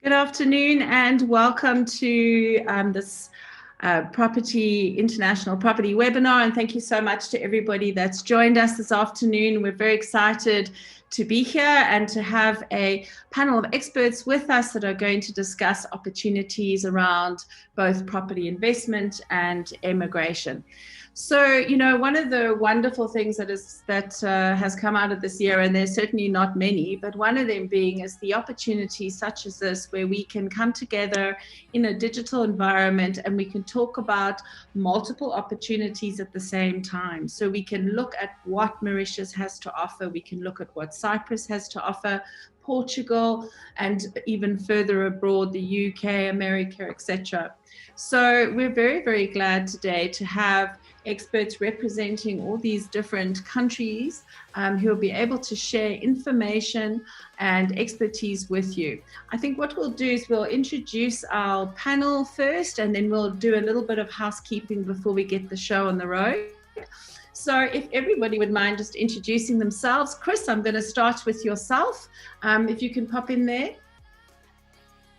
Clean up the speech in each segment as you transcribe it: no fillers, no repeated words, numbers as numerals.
Good afternoon and welcome to this International Property webinar, and thank you so much to everybody that's joined us this afternoon. We're very excited to be here and to have a panel of experts with us that are going to discuss opportunities around both property investment and immigration. So, you know, one of the wonderful things that has come out of this year, and there's certainly not many, but one of them being is the opportunity such as this, where we can come together in a digital environment and we can talk about multiple opportunities at the same time. So we can look at what Mauritius has to offer, we can look at what Cyprus has to offer, Portugal, and even further abroad, the UK, America, etc. So we're very, very glad today to have experts representing all these different countries who will be able to share information and expertise with you. I think what we'll do is we'll introduce our panel first, and then we'll do a little bit of housekeeping before we get the show on the road. So if everybody would mind just introducing themselves. Chris, I'm going to start with yourself. If you can pop in there.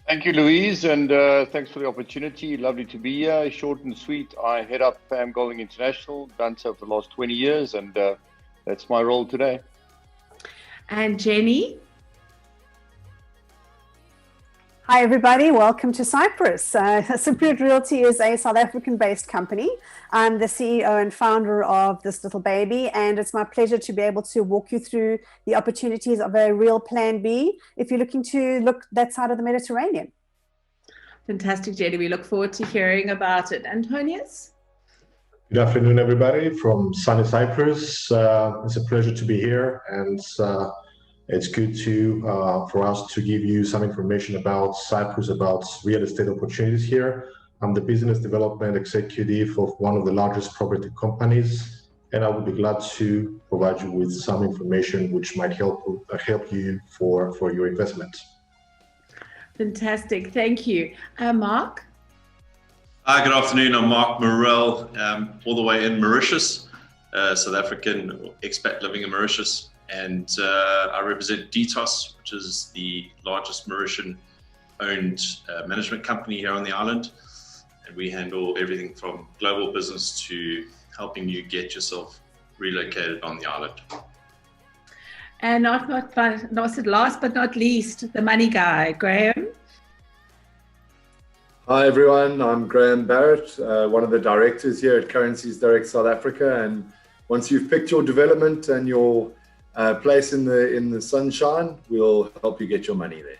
Thank you, Loiuse, and thanks for the opportunity. Lovely to be here. Short and sweet. I head up Pam Golding International, done so for the last 20 years, and that's my role today. And Jenny? Hi, everybody. Welcome to Cyprus. Cypriot Realty is a South African-based company. I'm the CEO and founder of this little baby, and it's my pleasure to be able to walk you through the opportunities of a real plan B if you're looking to look that side of the Mediterranean. Fantastic, Jenny. We look forward to hearing about it. Antonis? Good afternoon, everybody, from sunny Cyprus. It's a pleasure to be here, and it's good for us to give you some information about Cyprus, about real estate opportunities here. I'm the business development executive of one of the largest property companies, and I would be glad to provide you with some information which might help you for your investment. Fantastic, thank you. Marc? Hi, good afternoon. I'm Marc Maurel, all the way in Mauritius, South African expat living in Mauritius. And I represent DTOS, which is the largest Mauritian-owned management company here on the island. And we handle everything from global business to helping you get yourself relocated on the island. And last but not least, the money guy, Graham. Hi everyone, I'm Graham Barratt, one of the directors here at Currencies Direct South Africa. And once you've picked your development and your place in the sunshine, we'll help you get your money there.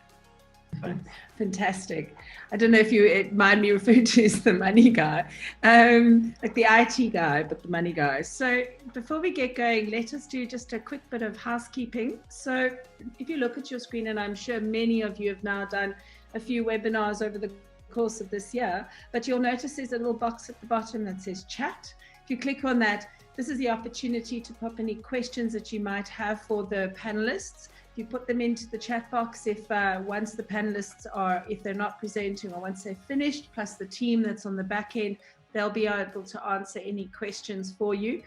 Fantastic. I don't know if you mind me referring to as the money guy, like the IT guy, but the money guy. So before we get going, let us do just a quick bit of housekeeping. So if you look at your screen, and I'm sure many of you have now done a few webinars over the course of this year, but you'll notice there's a little box at the bottom that says chat. If you click on that, this is the opportunity to pop any questions that you might have for the panelists. You put them into the chat box once the panelists if they're not presenting or once they're finished, plus the team that's on the back end, they'll be able to answer any questions for you.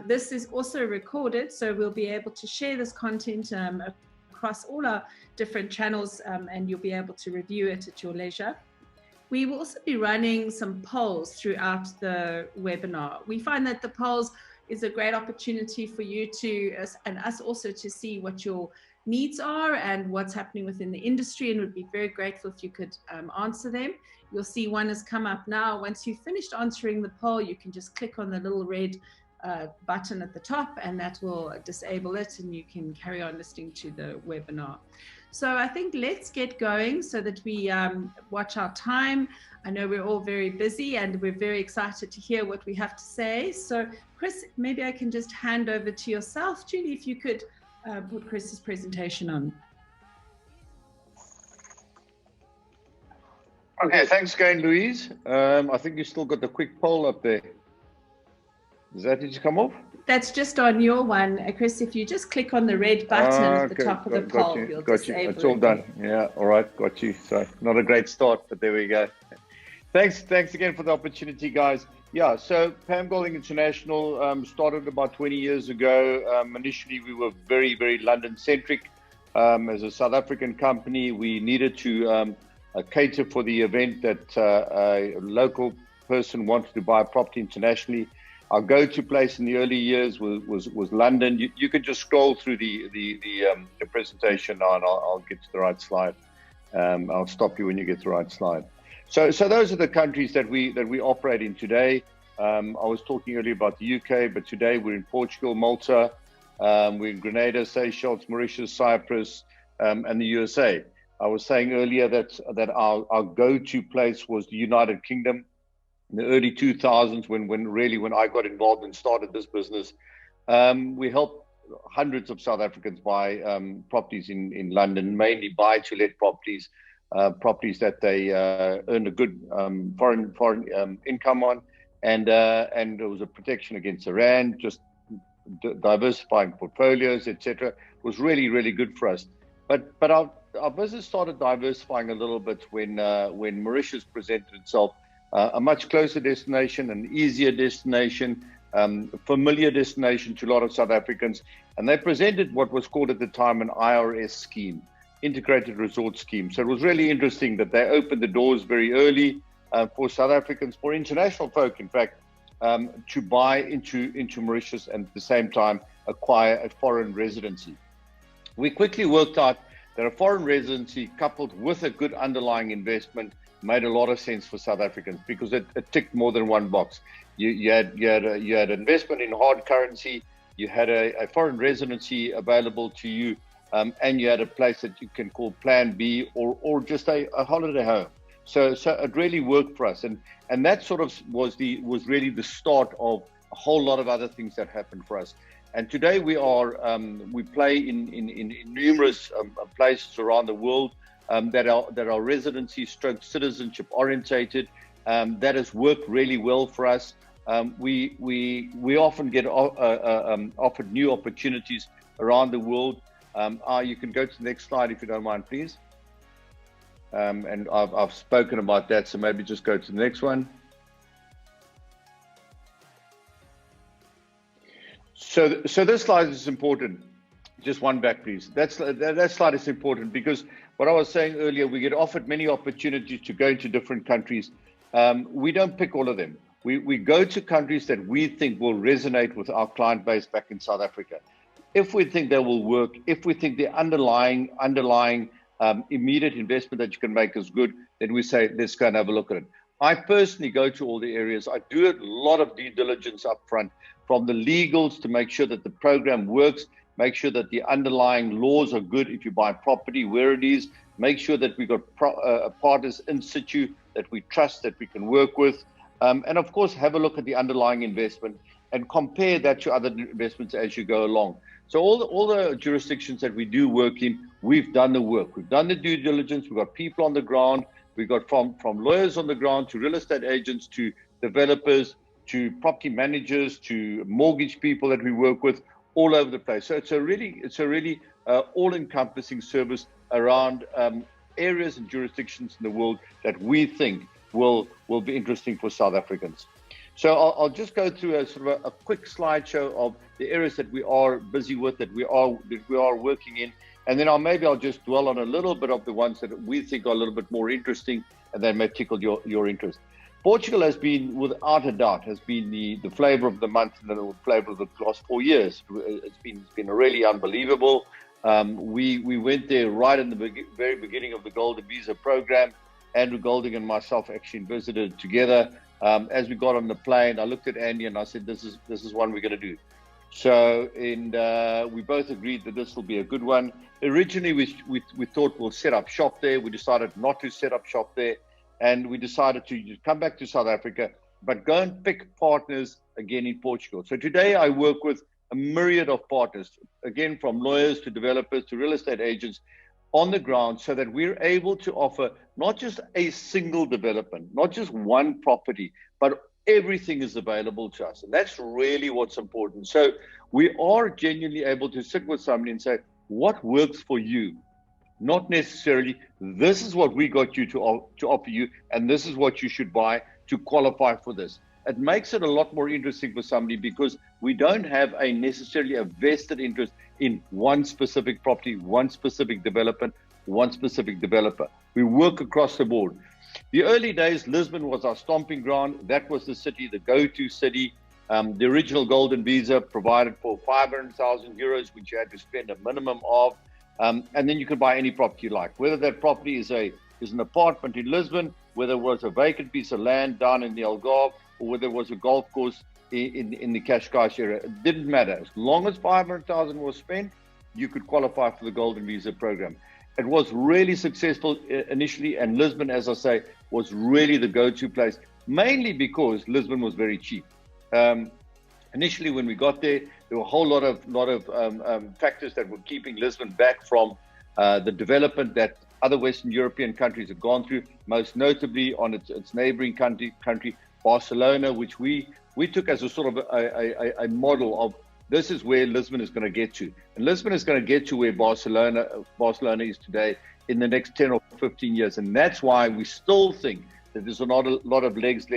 This is also recorded, so we'll be able to share this content across all our different channels, and you'll be able to review it at your leisure. We will also be running some polls throughout the webinar. We find that the polls is a great opportunity for you and us also to see what your needs are and what's happening within the industry, and would be very grateful if you could answer them. You'll see one has come up now. Once you've finished answering the poll, you can just click on the little red button at the top, and that will disable it, and you can carry on listening to the webinar. So I think let's get going so that we watch our time. I know we're all very busy and we're very excited to hear what we have to say. So Chris, maybe I can just hand over to yourself. Julie, if you could put Chris's presentation on. Okay, thanks again, Loiuse. I think you still got the quick poll up there. Did you come off? That's just on your one, Chris. If you just click on the red button at the top of the poll, you'll disable it. It's all done. Yeah, all right, got you. So not a great start, but there we go. Thanks again for the opportunity, guys. Yeah, so Pam Golding International started about 20 years ago. Initially, we were very, very London-centric. as a South African company, we needed to cater for the event that a local person wanted to buy a property internationally. Our go-to place in the early years was London. You can just scroll through the presentation now, and I'll get to the right slide. I'll stop you when you get to the right slide. So those are the countries that we operate in today. I was talking earlier about the UK, but today we're in Portugal, Malta, we're in Grenada, Seychelles, Mauritius, Cyprus, and the USA. I was saying earlier that our go-to place was the United Kingdom. In the early 2000s, when I got involved and started this business, we helped hundreds of South Africans buy properties in London, mainly buy-to-let properties, properties that they earned a good foreign income on, and there was a protection against the rand, just diversifying portfolios, etc. was really good for us. But our business started diversifying a little bit when Mauritius presented itself. A much closer destination, an easier destination, familiar destination to a lot of South Africans. And they presented what was called at the time an IRS scheme, Integrated Resort Scheme. So it was really interesting that they opened the doors very early for South Africans, for international folk, in fact, to buy into Mauritius and at the same time acquire a foreign residency. We quickly worked out that a foreign residency coupled with a good underlying investment made a lot of sense for South Africans because it ticked more than one box. You had investment in hard currency, you had a foreign residency available to you, and you had a place that you can call Plan B or just a holiday home. So it really worked for us, and that sort of was really the start of a whole lot of other things that happened for us. And today we play in numerous places around the world. That are residency stroke citizenship orientated. That has worked really well for us. We often get offered new opportunities around the world. You can go to the next slide if you don't mind, please. And I've spoken about that, so maybe just go to the next one. So this slide is important. Just one back, please. That slide is important because what I was saying earlier, we get offered many opportunities to go into different countries. We don't pick all of them. We go to countries that we think will resonate with our client base back in South Africa. If we think they will work, if we think the underlying immediate investment that you can make is good, then we say, let's go and have a look at it. I personally go to all the areas. I do a lot of due diligence up front, from the legals to make sure that the program works, make sure that the underlying laws are good if you buy property, where it is, make sure that we've got partners in situ that we trust, that we can work with. And of course, have a look at the underlying investment and compare that to other investments as you go along. So all the jurisdictions that we do work in, we've done the work. We've done the due diligence. We've got people on the ground. We've got from lawyers on the ground to real estate agents to developers to property managers to mortgage people that we work with all over the place. So it's a really all-encompassing service around areas and jurisdictions in the world that we think will be interesting for South Africans. So I'll just go through a quick slideshow of the areas that we are busy with, that we are working in, and then I'll just dwell on a little bit of the ones that we think are a little bit more interesting, and they may tickle your interest. Portugal has been, without a doubt, the flavor of the month and the flavor of the last 4 years. It's been really unbelievable. We went there right in the very beginning of the Golden Visa program. Andrew Golding and myself actually visited together. As we got on the plane, I looked at Andy and I said, "This is one we're going to do." So, we both agreed that this will be a good one. Originally, we thought we'll set up shop there. We decided not to set up shop there. And we decided to come back to South Africa, but go and pick partners again in Portugal. So today I work with a myriad of partners, again, from lawyers to developers to real estate agents on the ground, so that we're able to offer not just a single development, not just one property, but everything is available to us. And that's really what's important. So we are genuinely able to sit with somebody and say, what works for you? Not necessarily, this is what we got you to offer you, and this is what you should buy to qualify for this. it makes it a lot more interesting for somebody because we don't have necessarily a vested interest in one specific property, one specific development, one specific developer. We work across the board. The early days, Lisbon was our stomping ground. That was the city, the go-to city. The original golden visa provided for 500,000 euros, which you had to spend a minimum of. And then you could buy any property you like, whether that property is an apartment in Lisbon, whether it was a vacant piece of land down in the Algarve, or whether it was a golf course in the Cascais area. It didn't matter. As long as 500,000 was spent, you could qualify for the golden visa program. It was really successful initially, and Lisbon, as I say, was really the go-to place, mainly because Lisbon was very cheap. Initially, when we got there were a whole lot of factors that were keeping Lisbon back from the development that other Western European countries have gone through, most notably on its neighboring country, Barcelona, which we took as a sort of a model of this is where Lisbon is going to get to. And Lisbon is going to get to where Barcelona is today in the next 10 or 15 years. And that's why we still think that there's not a lot of legs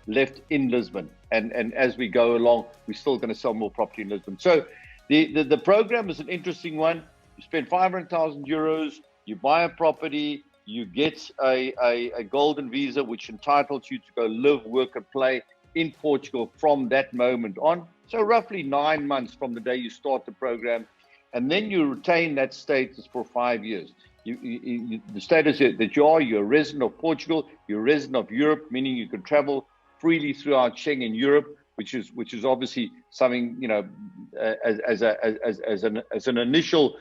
left in Lisbon. And as we go along, we're still going to sell more property in Lisbon. So the program is an interesting one. You spend 500,000 euros, you buy a property, you get a golden visa, which entitles you to go live, work, and play in Portugal from that moment on. So roughly 9 months from the day you start the program, and then you retain that status for 5 years. The status that you're a resident of Portugal, you're a resident of Europe, meaning you can travel freely throughout Schengen Europe, which is obviously something, you know, as an initial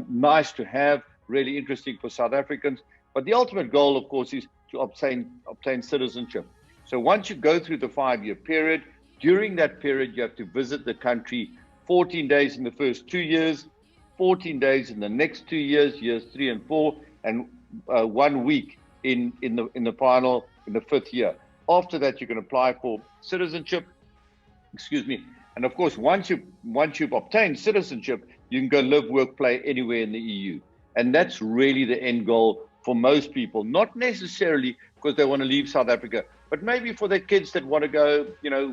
nice to have, really interesting for South Africans. But the ultimate goal, of course, is to obtain citizenship. So once you go through the 5-year period, during that period, you have to visit the country 14 days in the first 2 years, 14 days in the next 2 years, years 3 and 4, and 1 week in the 5th year. After that, you can apply for citizenship. And of course, once you've obtained citizenship, you can go live, work, play anywhere in the EU. And that's really the end goal for most people, not necessarily because they want to leave South Africa, but maybe for their kids that want to go, you know,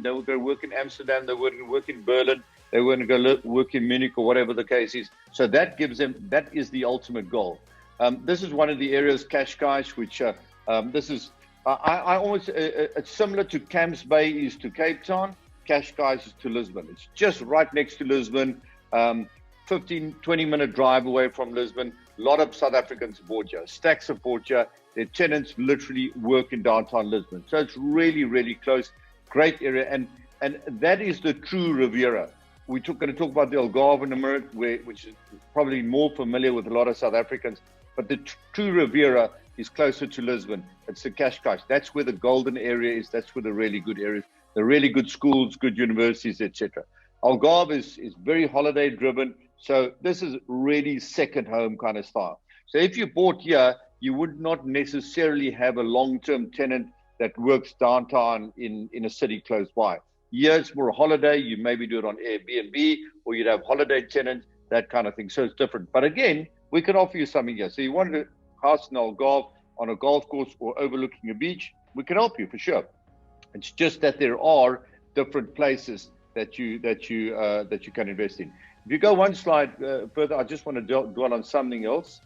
they'll go work in Amsterdam, they want to work in Berlin, they want to go work in Munich or whatever the case is. So that is the ultimate goal. This is one of the areas, Cascais, which I almost, it's similar to Camps Bay is to Cape Town, Cascais is to Lisbon. It's just right next to Lisbon, 15-20 minute drive away from Lisbon. A lot of South Africans aboard here, stacks aboard here. Their tenants literally work in downtown Lisbon. So it's really, really close, great area. And that is the true Riviera. We're going to talk about the Algarve in a minute, which is probably more familiar with a lot of South Africans. But the true Riviera is closer to Lisbon. It's the Cascais. That's where the golden area is. That's where the really good areas, the really good schools, good universities, etc. Algarve is very holiday driven. So this is really second home kind of style. So if you bought here, you would not necessarily have a long-term tenant that works downtown in a city close by. Here it's more a holiday. You maybe do it on Airbnb, or you'd have holiday tenants, that kind of thing. So it's different. But again, we can offer you something here. So you want a house in Algarve on a golf course or overlooking a beach, we can help you for sure. It's just that there are different places that you can invest in. If you go one slide further, I just want to dwell on something else.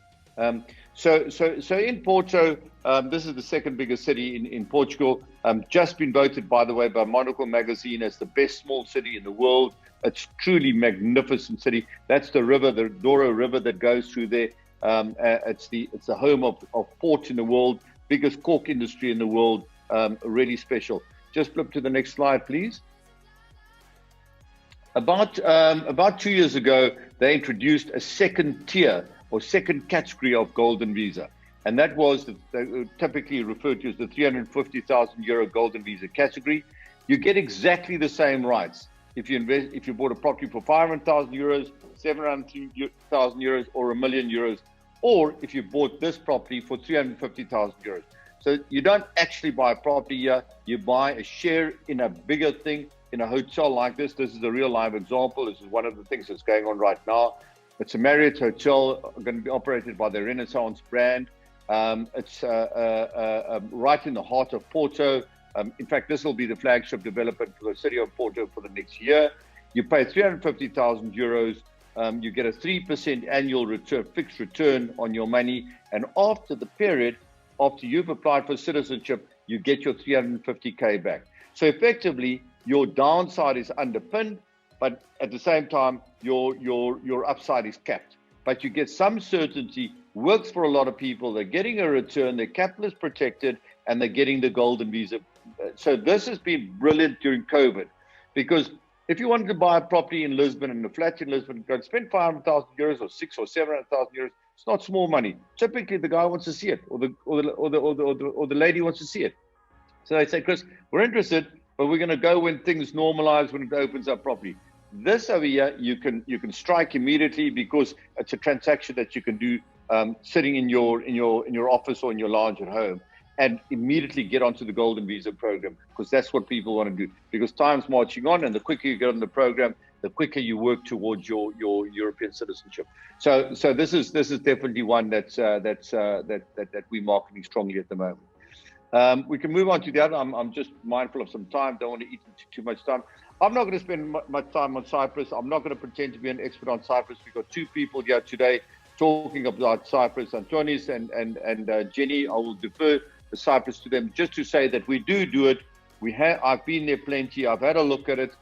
So in Porto, this is the second biggest city in Portugal. Just been voted, by the way, by Monocle magazine as the best small city in the world. It's truly magnificent city. That's the river, the Douro River that goes through there. It's the home of port in the world, biggest cork industry in the world. Really special. Just flip to the next slide, please. About 2 years ago, they introduced a second tier or second category of golden visa, and that was typically referred to as the 350,000 euro golden visa category. You get exactly the same rights if you bought a property for 500,000 euros, 700,000 euros, or €1 million, or if you bought this property for 350,000 euros. So you don't actually buy a property here; you buy a share in a bigger thing. In a hotel like this is a real live example. This is one of the things that's going on right now. It's a Marriott hotel, going to be operated by the Renaissance brand. It's right in the heart of Porto. In fact, this will be the flagship development for the city of Porto for the next year. You pay 350,000 euros. You get a 3% annual return, fixed return on your money. And after the period, after you've applied for citizenship, you get your 350K back. So effectively, your downside is underpinned, but at the same time, your upside is capped. But you get some certainty, works for a lot of people. They're getting a return, their capital is protected, and they're getting the golden visa. So this has been brilliant during COVID, because if you wanted to buy a property in Lisbon and a flat in Lisbon, go and spend 500,000 euros or 600,000 or 700,000 euros. It's not small money. Typically, the guy wants to see it, or the lady wants to see it. So they say, Chris, we're interested, but we're going to go when things normalize, when it opens up properly. This over here, you can strike immediately, because it's a transaction that you can do sitting in your office or in your lounge at home, and immediately get onto the golden visa program, because that's what people want to do. Because time's marching on, and the quicker you get on the program, the quicker you work towards your European citizenship. So this is definitely one that we're marketing strongly at the moment. We can move on to the other. I'm just mindful of some time. Don't want to eat into too much time. I'm not going to spend much time on Cyprus. I'm not going to pretend to be an expert on Cyprus. We've got two people here today talking about Cyprus, Antonis and Jenny. I will defer the Cyprus to them, just to say that we do it. I've been there plenty. I've had a look at it.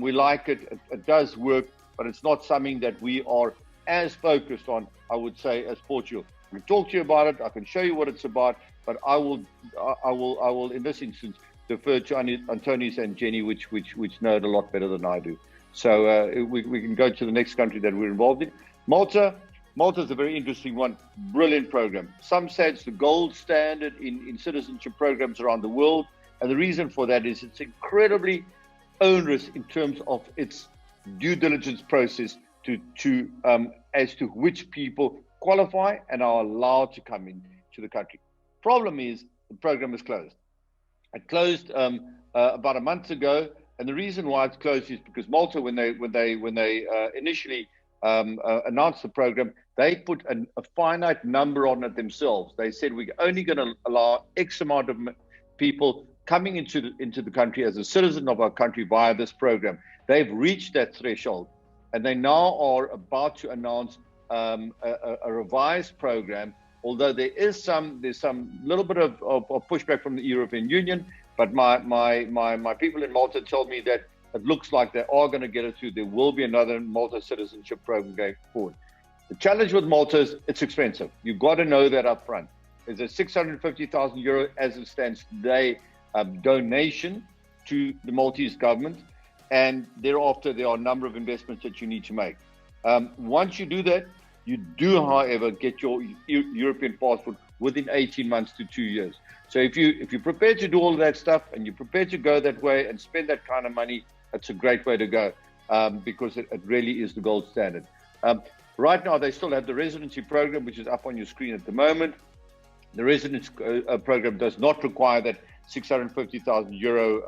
We like it. It does work, but it's not something that we are as focused on, I would say, as Portugal. I can talk to you about it. I can show you what it's about, but I will in this instance defer to Antonis and Jenny, which know it a lot better than I do. So we can go to the next country that we're involved in. Malta. Malta is a very interesting one. Brilliant program. Some say it's the gold standard in citizenship programs around the world. And the reason for that is it's incredibly onerous in terms of its due diligence process as to which people qualify and are allowed to come into the country. Problem is the program is closed. It closed about a month ago, and the reason why it's closed is because Malta, when they initially announced the program, they put a finite number on it themselves. They said we're only going to allow X amount of people coming into the country as a citizen of our country via this program. They've reached that threshold, and they now are about to announce a revised program. Although there's some little bit of pushback from the European Union, but my people in Malta told me that it looks like they are going to get it through. There will be another Malta citizenship program going forward. The challenge with Malta is it's expensive. You've got to know that up front. There's a 650,000 euro, as it stands today, donation to the Maltese government, and thereafter there are a number of investments that you need to make. Once you do that, you do, however, get your European passport within 18 months to 2 years. So if you're prepared to do all of that stuff and you're prepared to go that way and spend that kind of money, it's a great way to go, because it really is the gold standard. Right now, they still have the residency program, which is up on your screen at the moment. The residency program does not require that 650,000 euro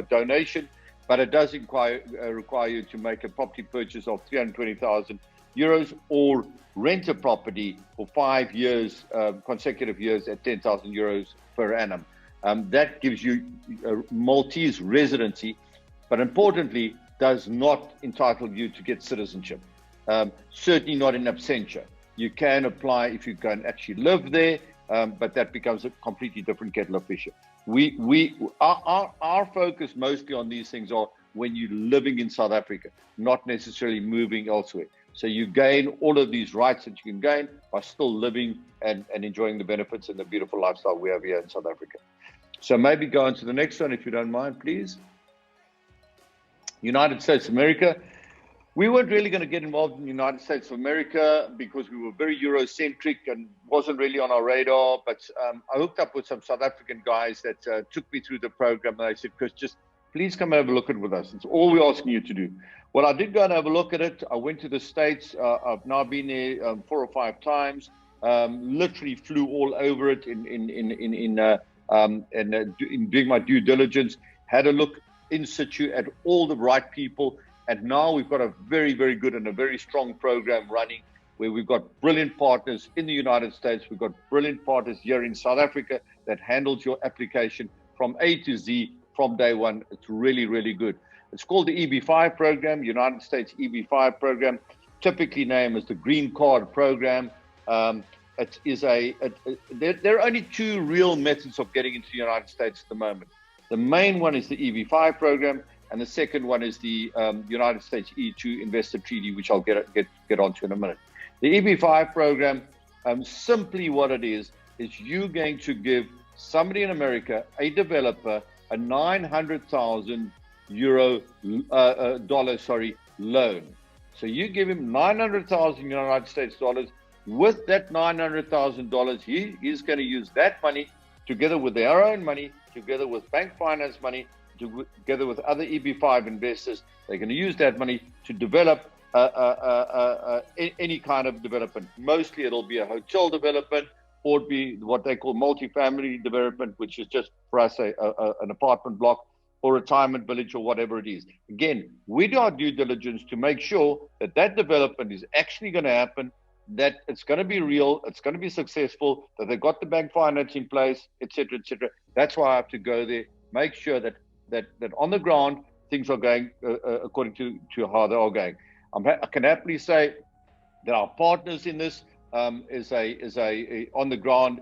donation, but it does require you to make a property purchase of 320,000 euros or rent a property for 5 years, consecutive years at 10,000 euros per annum. That gives you a Maltese residency, but importantly, does not entitle you to get citizenship. Certainly not in absentia. You can apply if you can actually live there, but that becomes a completely different kettle of fish. Our focus mostly on these things are when you're living in South Africa, not necessarily moving elsewhere. So you gain all of these rights that you can gain by still living and enjoying the benefits and the beautiful lifestyle we have here in South Africa. So maybe go on to the next one, if you don't mind, please. United States of America. We weren't really going to get involved in the United States of America because we were very Eurocentric and wasn't really on our radar. But I hooked up with some South African guys that took me through the program. And I said, Chris, just please come and have a look at it with us. It's all we're asking you to do. Well, I did go and have a look at it. I went to the States. I've now been there 4 or 5 times. Literally flew all over it in doing my due diligence. Had a look in situ at all the right people. And now we've got a very, very good and a very strong program running where we've got brilliant partners in the United States. We've got brilliant partners here in South Africa that handles your application from A to Z from day one. It's really, really good. It's called the EB5 program, United States EB5 program, typically named as the Green Card program. It is there are only two real methods of getting into the United States at the moment. The main one is the EB5 program, and the second one is the United States E2 Investor Treaty, which I'll get onto in a minute. The EB5 program, simply what it is you going to give somebody in America, a developer, a 900,000 loan. So you give him 900,000 United States dollars. With that $900,000, he is going to use that money together with their own money, together with bank finance money, together with other EB5 investors. They're going to use that money to develop any kind of development. Mostly it'll be a hotel development, or it'll be what they call multifamily development, which is just for us an apartment block or retirement village or whatever it is. Again, we do our due diligence to make sure that that development is actually going to happen, that it's going to be real, it's going to be successful, that they've got the bank finance in place, etc., etc. That's why I have to go there, make sure that on the ground things are going according to how they are going. I can happily say that our partners in this on the ground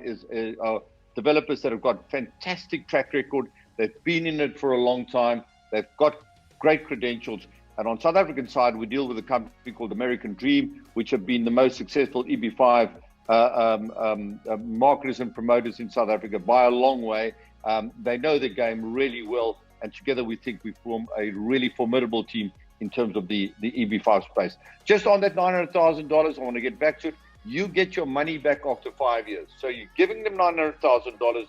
are developers that have got fantastic track record. They've been in it for a long time. They've got great credentials. And on South African side, we deal with a company called American Dream, which have been the most successful EB5 marketers and promoters in South Africa by a long way. They know the game really well, and together we think we form a really formidable team in terms of the EB5 space. Just on that $900,000, I want to get back to it. You get your money back after 5 years. So you're giving them $900,000.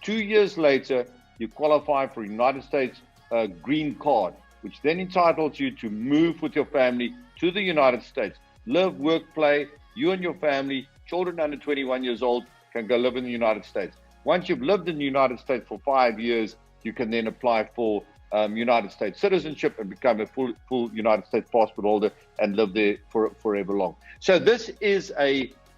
2 years later, you qualify for a United States green card, which then entitles you to move with your family to the United States. Live, work, play. You and your family, children under 21 years old, can go live in the United States. Once you've lived in the United States for 5 years, you can then apply for United States citizenship and become a full United States passport holder and live there for forever long. So this is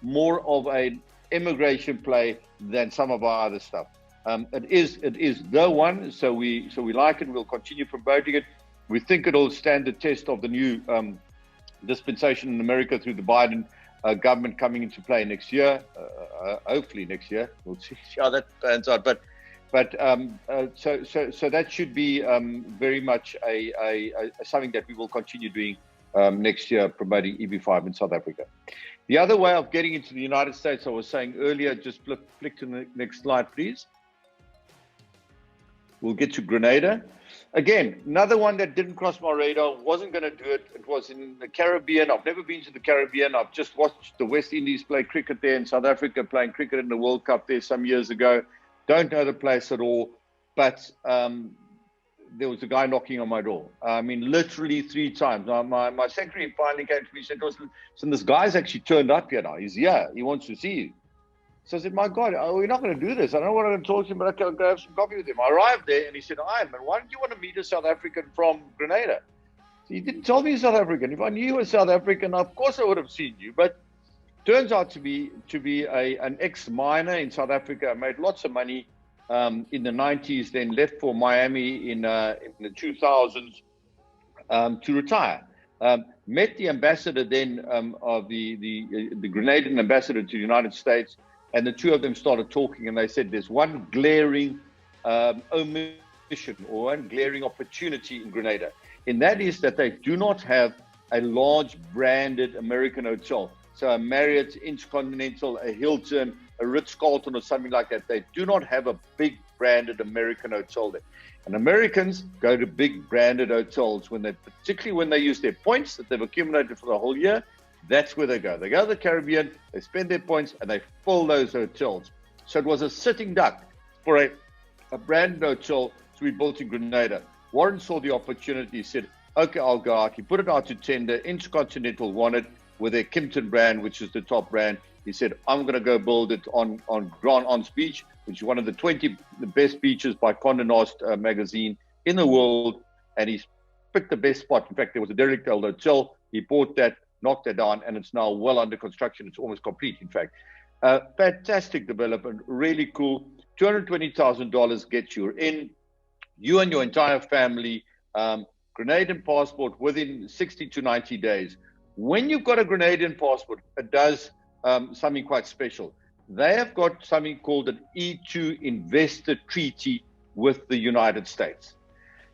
more of an immigration play than some of our other stuff. It is the one, so we like it. We'll continue promoting it. We think it'll stand the test of the new dispensation in America through the Biden government coming into play next year. Hopefully next year. We'll see how that pans out. But so that should be very much a something that we will continue doing next year, promoting EB5 in South Africa. The other way of getting into the United States, I was saying earlier, just flick to the next slide, please. We'll get to Grenada. Again, another one that didn't cross my radar, wasn't going to do it. It was in the Caribbean. I've never been to the Caribbean. I've just watched the West Indies play cricket there, in South Africa playing cricket in the World Cup there some years ago. Don't know the place at all, but there was a guy knocking on my door. I mean, literally 3 times. My secretary finally came to me and said, listen, this guy's actually turned up here now. He's here. He wants to see you. So I said, my God, we're not going to do this. I don't know what I'm going to talk to him, but I can go have some coffee with him. I arrived there and he said, man, why don't you want to meet a South African from Grenada? So he didn't tell me he's South African. If I knew you were South African, of course I would have seen you. But turns out to be an ex-miner in South Africa, made lots of money in the 90s, then left for Miami in the 2000s to retire. Met the ambassador then of the Grenadian ambassador to the United States, and the two of them started talking, and they said there's one glaring omission or one glaring opportunity in Grenada, and that is that they do not have a large branded American hotel. So a Marriott, Intercontinental, a Hilton, a Ritz-Carlton or something like that. They do not have a big branded American hotel there. And Americans go to big branded hotels particularly when they use their points that they've accumulated for the whole year. That's where they go. They go to the Caribbean, they spend their points, and they fill those hotels. So it was a sitting duck for a branded hotel to be built in Grenada. Warren saw the opportunity, said, okay, I'll go out. He put it out to tender. Intercontinental wanted with their Kimpton brand, which is the top brand. He said, I'm going to go build it on Grand Anse Beach, which is one of the 20 best beaches by Condé Nast magazine in the world. And he's picked the best spot. In fact, there was a derelict hotel. He bought that, knocked that down, and it's now well under construction. It's almost complete, in fact. Fantastic development, really cool. $220,000 gets you in, you and your entire family, Grenadian passport within 60 to 90 days. When you've got a Grenadian passport, it does something quite special. They have got something called an E2 investor treaty with the United States.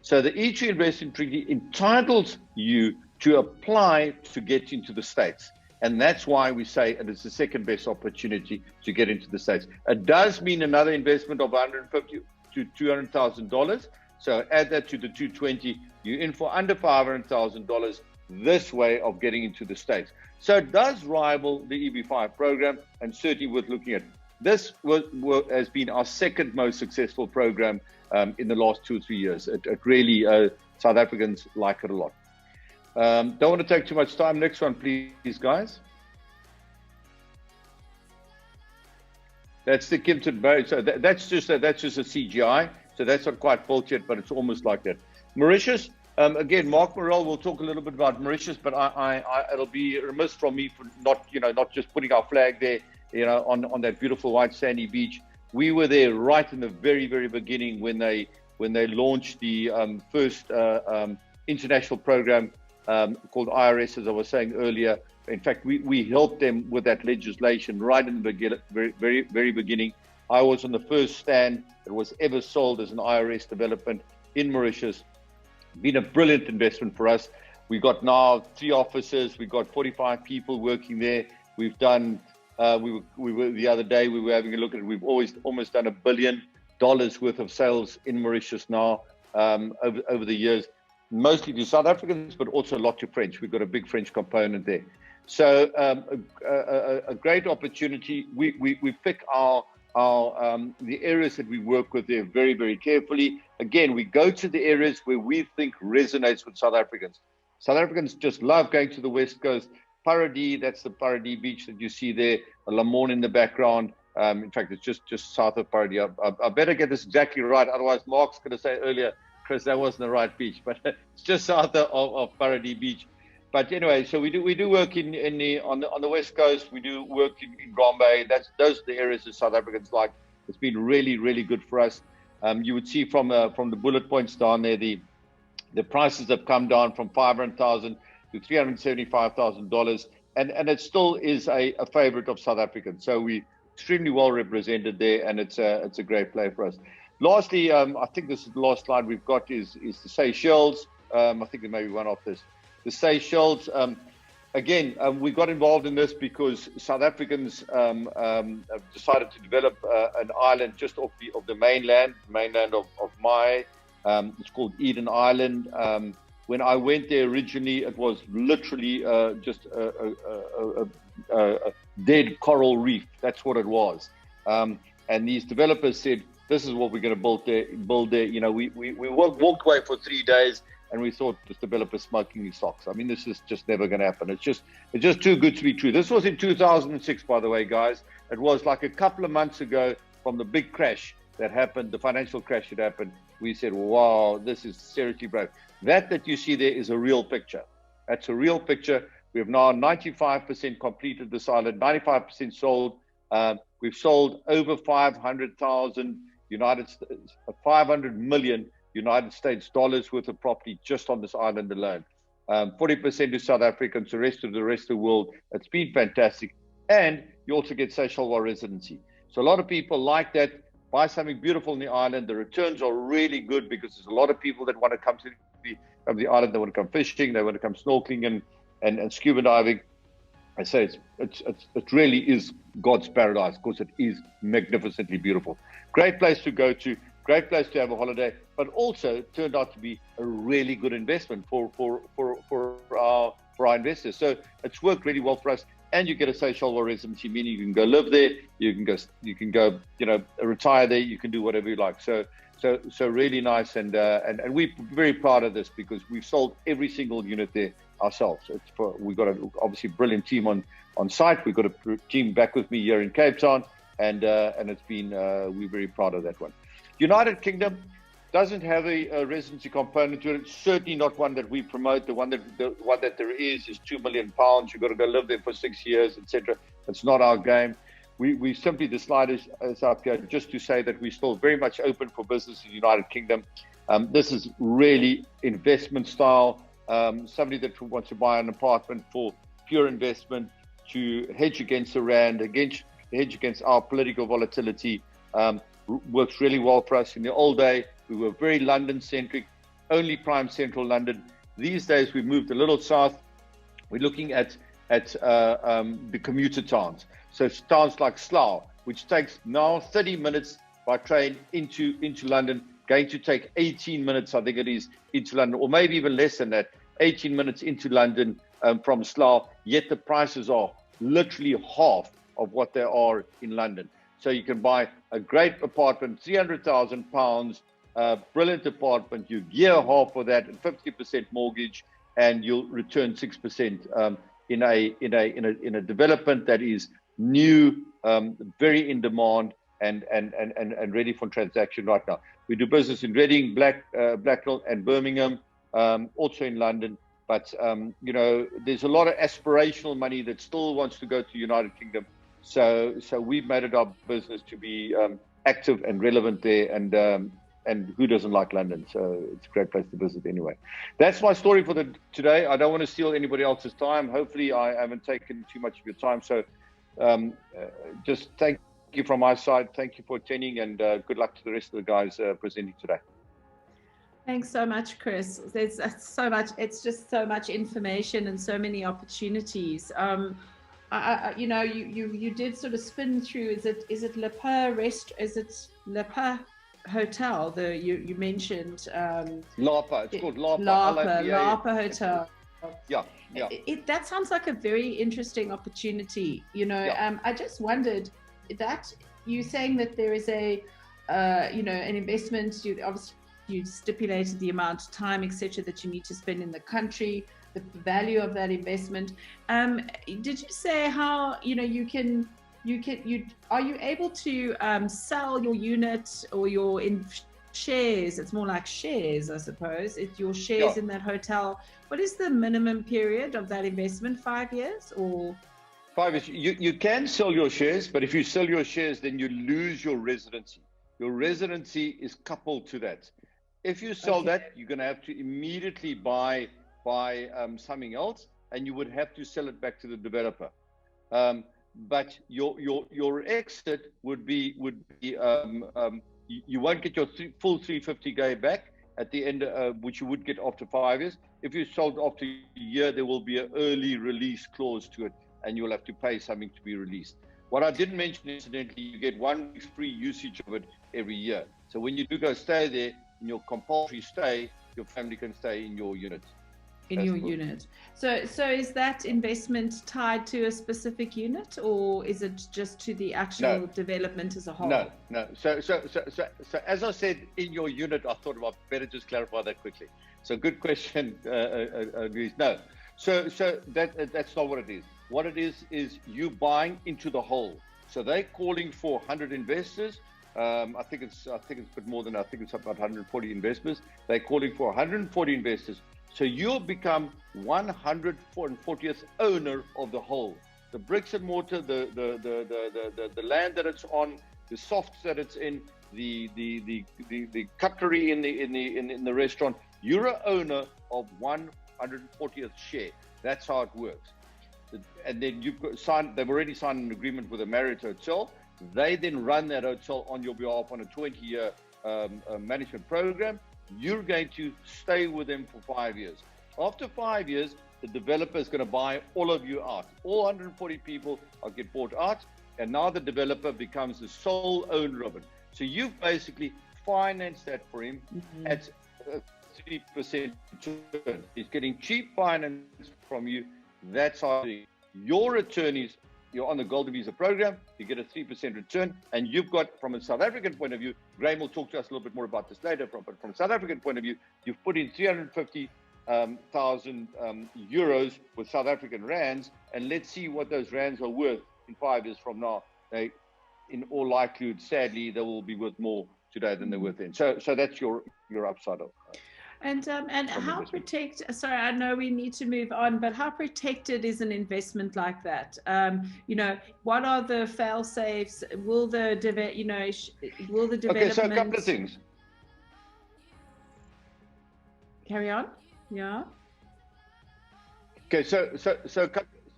So the E2 investor treaty entitles you to apply to get into the States. And that's why we say it is the second best opportunity to get into the States. It does mean another investment of $150,000 to $200,000. So add that to the 220, you're in for under $500,000 this way of getting into the States. So it does rival the EB5 program, and certainly worth looking at. This has been our second most successful program in the last 2 or 3 years. It really, South Africans like it a lot. Don't want to take too much time. Next one, please, guys. That's the Kimpton Bay. So that's just a CGI. So that's not quite built yet, but it's almost like that. Mauritius. Again, Marc Maurel will talk a little bit about Mauritius, but it'll be remiss from me for not just putting our flag there, on that beautiful white sandy beach. We were there right in the very, very beginning when they launched the first international program called IRS, as I was saying earlier. In fact, we helped them with that legislation right in the very, very, very beginning. I was on the first stand that was ever sold as an IRS development in Mauritius. Been a brilliant investment for us. We've got now 3 offices. We've got 45 people working there. We've done, we were the other day, we were having a look at it. We've almost done $1 billion worth of sales in Mauritius now over the years, mostly to South Africans, but also a lot to French. We've got a big French component there. So a great opportunity. We pick the areas that we work with there very, very carefully. Again, we go to the areas where we think resonates with South Africans. South Africans just love going to the West Coast. Paradis, that's the Paradis beach that you see there, a Lamorne in the background. In fact, it's just south of Paradis. I better get this exactly right, otherwise Marc's going to say earlier, Chris, that wasn't the right beach, but it's just south of Paradis Beach. But anyway, so we do work on the West Coast. We do work in Grand Bay. Those are the areas that South Africans like. It's been really, really good for us. You would see from the bullet points down there, the prices have come down from $500,000 to $375,000, and it still is a favorite of South Africans. So we're extremely well represented there, and it's a great play for us. Lastly, I think this is the last slide we've got is the Seychelles. I think there may be one off this. The Seychelles, again, we got involved in this because South Africans have decided to develop an island just off the mainland of Mai. It's called Eden Island. When I went there originally, it was literally just a dead coral reef. That's what it was. And these developers said, this is what we're going to build there. We walked away for 3 days, and we thought this developer smoking his socks. I mean, this is just never going to happen. It's just too good to be true. This was in 2006, by the way, guys. It was like a couple of months ago from the big crash that happened, the financial crash that happened. We said, wow, this is seriously brave. That you see there is a real picture. That's a real picture. We have now 95% completed this island, 95% sold. We've sold over 500,000 500 million United States dollars worth of property just on this island alone. 40% to South Africans, the rest of the world. It's been fantastic. And you also get Seychelles residency. So a lot of people like that, buy something beautiful in the island. The returns are really good because there's a lot of people that want to come to the island. They want to come fishing. They want to come snorkeling and scuba diving. I say it really is God's paradise because it is magnificently beautiful. Great place to go to. Great place to have a holiday, but also turned out to be a really good investment for our investors. So it's worked really well for us. And you get a Seychelles residency, meaning you can go live there, you can go, retire there, you can do whatever you like. So really nice, and we're very proud of this because we've sold every single unit there ourselves. We've got obviously brilliant team on site. We've got a team back with me here in Cape Town, and it's been we're very proud of that one. United Kingdom, doesn't have a residency component to it. It's certainly not one that we promote. The one that there is £2 million. You've got to go live there for 6 years, etc. It's not our game. We simply, the slide is up here just to say that we're still very much open for business in the United Kingdom. This is really investment style. Somebody that wants to buy an apartment for pure investment, to hedge against the rand, hedge against our political volatility, works really well for us. In the old day, we were very London-centric, only prime central London. These days, we've moved a little south. We're looking at the commuter towns. So towns like Slough, which takes now 30 minutes by train into London, going to take 18 minutes, I think it is, into London, or maybe even less than that, 18 minutes into London from Slough, yet the prices are literally half of what they are in London. So you can buy a great apartment, £300,000, brilliant apartment, you gear half for that and 50% mortgage, and you'll return 6% in a development that is new, very in demand, and ready for transaction right now. We do business in Reading, Blackpool, and Birmingham, also in London. But you know, there's a lot of aspirational money that still wants to go to the United Kingdom. So we've made it our business to be active and relevant there, and who doesn't like London? So it's a great place to visit anyway. That's my story for today. I don't want to steal anybody else's time. Hopefully I haven't taken too much of your time. So just thank you from my side. Thank you for attending, and good luck to the rest of the guys presenting today. Thanks so much, Chris. There's so much. It's just so much information and so many opportunities. You know, you did sort of spin through. Is it Le Pas Hotel? You mentioned Lapa. It's called Lapa. Lapa Hotel. Yeah. That sounds like a very interesting opportunity. You know, yeah. I just wondered that you saying that there is a you know, an investment. You stipulated the amount of time, etc., that you need to spend in the country, the value of that investment. Did you say how, you know, are you able to sell your unit or your shares? It's more like shares, I suppose. It's your shares in that hotel. What is the minimum period of that investment? 5 years or? 5 years. You can sell your shares, but if you sell your shares, then you lose your residency. Your residency is coupled to that. If you sell that, you're going to have to immediately buy something else, and you would have to sell it back to the developer. But your exit would be you won't get your full 350k back at the end, which you would get after 5 years. If you sold after a year, there will be an early release clause to it, and you'll have to pay something to be released. What I didn't mention, incidentally, you get 1 week's free usage of it every year. So when you do go stay there, in your compulsory stay, your family can stay in your unit. So is that investment tied to a specific unit, or is it just to the actual development as a whole? No. So as I said, in your unit, I thought about better just clarify that quickly. So good question, Luis. No. So that's not what it is. What it is you buying into the whole. So they're calling for 100 investors. I think it's a bit more than, I think it's about 140 investors. They're calling for 140 investors. So you'll become 140th owner of the whole. The bricks and mortar, the land that it's on, the softs that it's in, the cutlery in the restaurant. You're an owner of 140th share. That's how it works. And then they've already signed an agreement with the Marriott Hotel. They then run that hotel on your behalf on a 20-year management program. You're going to stay with them for 5 years. After 5 years, the developer is going to buy all of you out. All 140 people will get bought out, and now the developer becomes the sole owner of it. So you've basically financed that for him at 3% return. He's getting cheap finance from you. That's how your attorneys. You're on the Golden Visa program, you get a 3% return, and you've got, from a South African point of view, Graham will talk to us a little bit more about this later, but from a South African point of view, you've put in 350,000 euros with South African rands, and let's see what those rands are worth in 5 years from now. In all likelihood, sadly, they will be worth more today than they were then. So that's your upside of. And how sorry, I know we need to move on, but how protected is an investment like that? What are the fail safes? Will the development? Okay, so a couple of things. Carry on. Yeah. Okay, so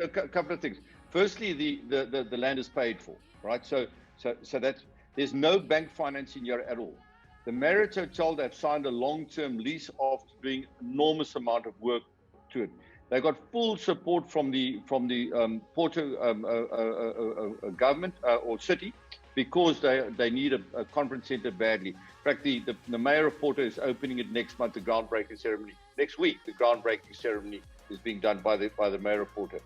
a couple of things. Firstly, the land is paid for, right? So that's, there's no bank financing here at all. The Marriott Hotel, they've signed a long-term lease after doing enormous amount of work to it. They got full support from the Porto government or city, because they need a conference center badly. In fact, the mayor of Porto is opening it next month. The groundbreaking ceremony next week. The groundbreaking ceremony is being done by the mayor of Porto.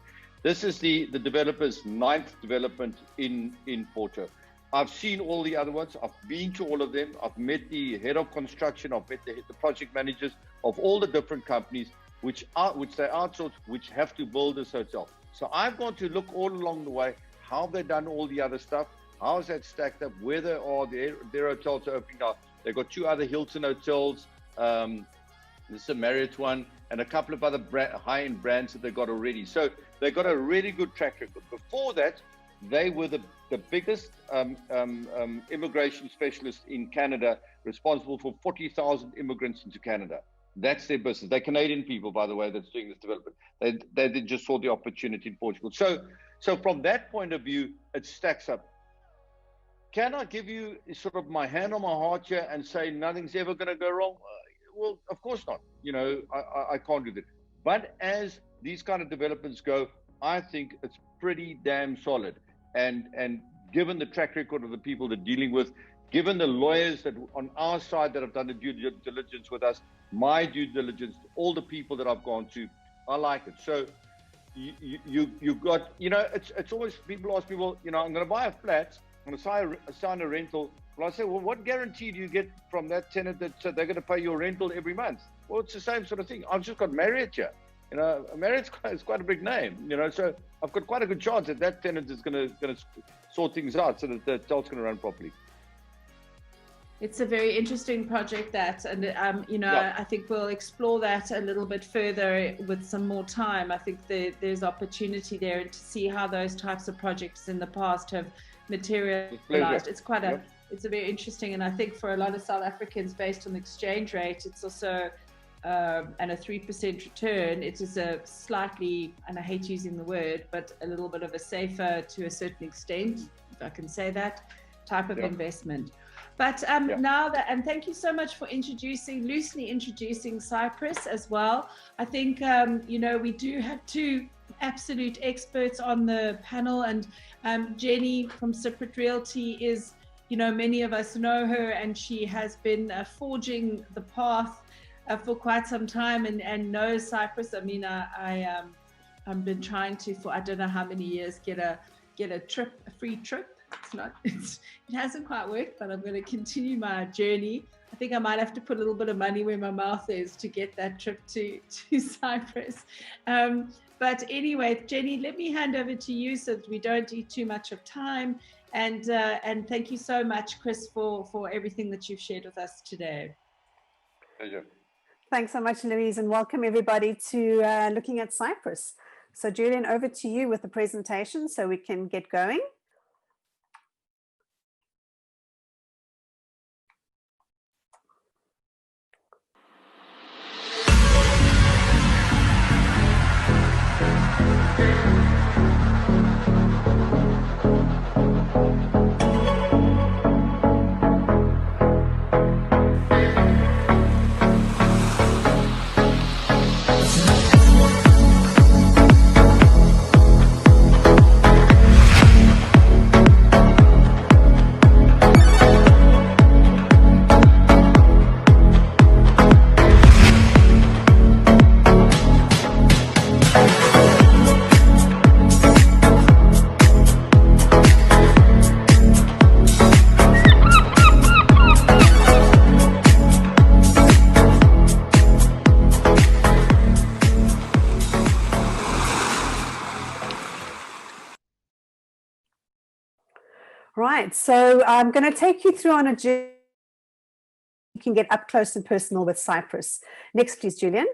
This is the developer's 9th development in Porto. I've seen all the other ones. I've been to all of them. I've met the head of construction. I've met the project managers of all the different companies which they outsource, which have to build this hotel. So I've gone to look all along the way how they've done all the other stuff. How is that stacked up? Where they are, their hotels are opening up. They've got 2 other Hilton hotels. This is a Marriott one, and a couple of other high-end brands that they got already. So they got a really good track record. Before that, they were the biggest immigration specialist in Canada, responsible for 40,000 immigrants into Canada. That's their business. They're Canadian people, by the way, that's doing this development. They just saw the opportunity in Portugal. So from that point of view, it stacks up. Can I give you sort of my hand on my heart here and say nothing's ever going to go wrong? Well, of course not. I can't do that. But as these kind of developments go, I think it's pretty damn solid. And given the track record of the people they're dealing with, given the lawyers that on our side that have done the due diligence with us, my due diligence, all the people that I've gone to, I like it. So you got, it's always, people ask me, well, I'm going to buy a flat, I'm going to sign a rental. Well, I say, well, what guarantee do you get from that tenant that they're going to pay your rental every month? Well, it's the same sort of thing. I've just got Marriott here. Marriott's quite a big name, so I've got quite a good chance that tenant is going to sort things out so that the hotel's going to run properly. It's a very interesting project, and I think we'll explore that a little bit further with some more time. I think there's opportunity there to see how those types of projects in the past have materialized. It's quite it's a very interesting, and I think for a lot of South Africans, based on the exchange rate, it's also and a 3% return, it is a slightly, and I hate using the word, but a little bit of a safer, to a certain extent, if I can say that, type of investment. But now that, and thank you so much for loosely introducing Cyprus as well. I think, we do have 2 absolute experts on the panel, and Jenny from Cypriot Realty is, many of us know her, and she has been forging the path for quite some time and knows Cyprus. I mean, I've been trying to, for I don't know how many years, get a free trip. It hasn't quite worked, but I'm going to continue my journey. I think I might have to put a little bit of money where my mouth is to get that trip to Cyprus. But anyway, Jenny, let me hand over to you so that we don't eat too much of time. And thank you so much, Chris, for everything that you've shared with us today. Pleasure. Thanks so much, Loiuse, and welcome everybody to looking at Cyprus. So Julian, over to you with the presentation so we can get going. Right, so I'm going to take you through on a journey can get up close and personal with Cyprus. Next, please, Julian.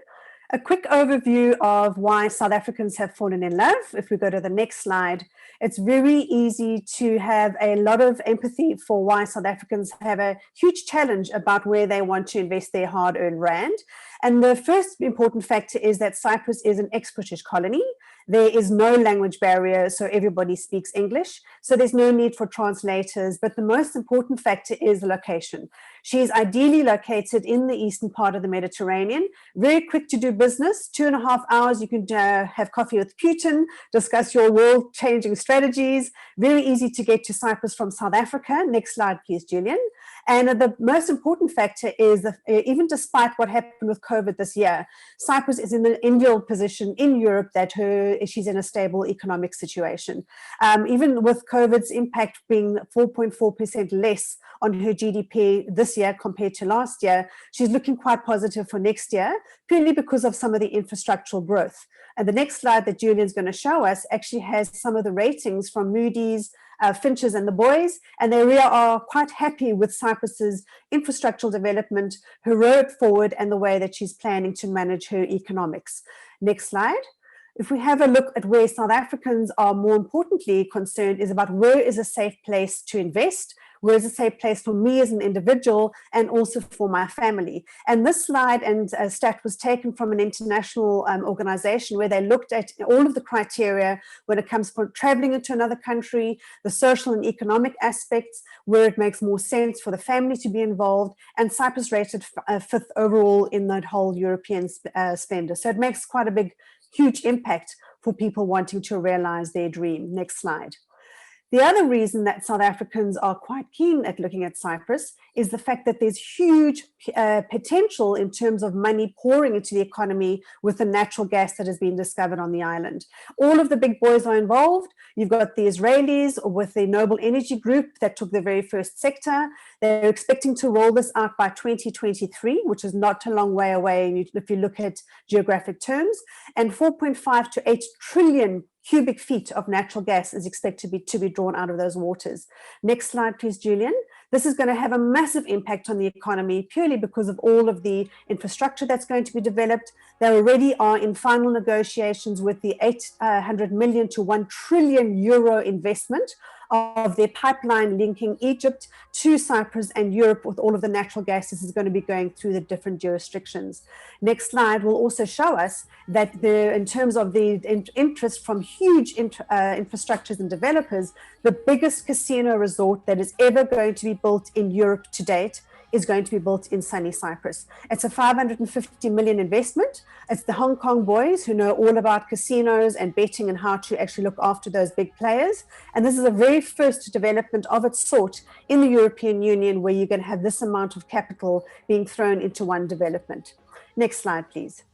A quick overview of why South Africans have fallen in love. If we go to the next slide, it's very easy to have a lot of empathy for why South Africans have a huge challenge about where they want to invest their hard-earned rand. And the first important factor is that Cyprus is an ex-British colony. There is no language barrier, so everybody speaks English. So there's no need for translators. But the most important factor is the location. She is ideally located in the eastern part of the Mediterranean, very quick to do business, 2.5 hours. You can have coffee with Putin, discuss your world-changing strategies, very easy to get to Cyprus from South Africa. Next slide, please, Julian. And the most important factor is that even despite what happened with COVID this year, Cyprus is in an enviable position in Europe that she's in a stable economic situation. Even with COVID's impact being 4.4% less on her GDP this year compared to last year, she's looking quite positive for next year, purely because of some of the infrastructural growth. And the next slide that Julian's going to show us actually has some of the ratings from Moody's, Finch's and the boys, and they really are quite happy with Cyprus's infrastructural development, her road forward, and the way that she's planning to manage her economics. Next slide. If we have a look at where South Africans are more importantly concerned is about where is a safe place to invest, where is a safe place for me as an individual and also for my family. And this slide and stat was taken from an international organization where they looked at all of the criteria when it comes to traveling into another country, the social and economic aspects, where it makes more sense for the family to be involved, and Cyprus rated 5th overall in that whole European spender. So it makes quite a big huge impact for people wanting to realize their dream. Next slide. The other reason that South Africans are quite keen at looking at Cyprus is the fact that there's huge potential in terms of money pouring into the economy with the natural gas that has been discovered on the island. All of the big boys are involved. You've got the Israelis with the Noble Energy Group that took the very first sector. They're expecting to roll this out by 2023, which is not a long way away if you look at geographic terms. And 4.5 to 8 trillion cubic feet of natural gas is expected to be drawn out of those waters. Next slide, please, Julian. This is going to have a massive impact on the economy purely because of all of the infrastructure that's going to be developed. They already are in final negotiations with the 800 million to 1 trillion euro investment of their pipeline linking Egypt to Cyprus and Europe with all of the natural gas. This is going to be going through the different jurisdictions. Next slide will also show us that in terms of the interest from huge infrastructures and developers, the biggest casino resort that is ever going to be built in Europe to date is going to be built in sunny Cyprus. It's a 550 million investment. It's the Hong Kong boys who know all about casinos and betting and how to actually look after those big players. And this is the very first development of its sort in the European Union where you're going to have this amount of capital being thrown into one development. Next slide, please.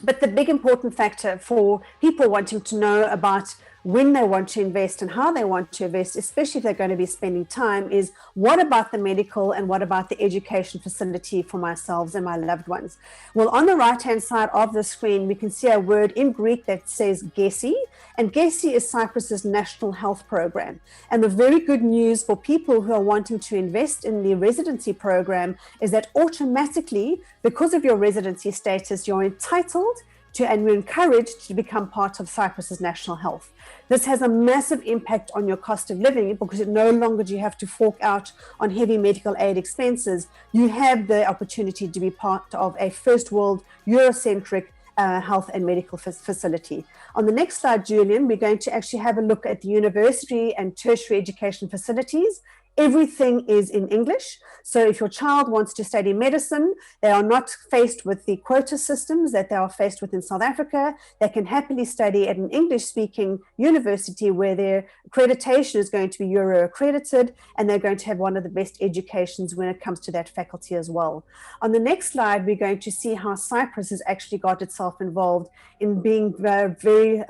But the big important factor for people wanting to know about when they want to invest and how they want to invest, especially if they're going to be spending time, is what about the medical and what about the education facility for myself and my loved ones? Well, on the right-hand side of the screen, we can see a word in Greek that says GESI, and GESI is Cyprus's national health program. And the very good news for people who are wanting to invest in the residency program is that automatically, because of your residency status, you're entitled to and we're encouraged to become part of Cyprus's national health. This has a massive impact on your cost of living because no longer do you have to fork out on heavy medical aid expenses. You have the opportunity to be part of a first world Eurocentric health and medical facility. On the next slide, Julian, we're going to actually have a look at the university and tertiary education facilities. Everything is in English. So if your child wants to study medicine, they are not faced with the quota systems that they are faced with in South Africa. They can happily study at an English-speaking university where their accreditation is going to be Euro accredited, and they're going to have one of the best educations when it comes to that faculty as well. On the next slide, we're going to see how Cyprus has actually got itself involved in being very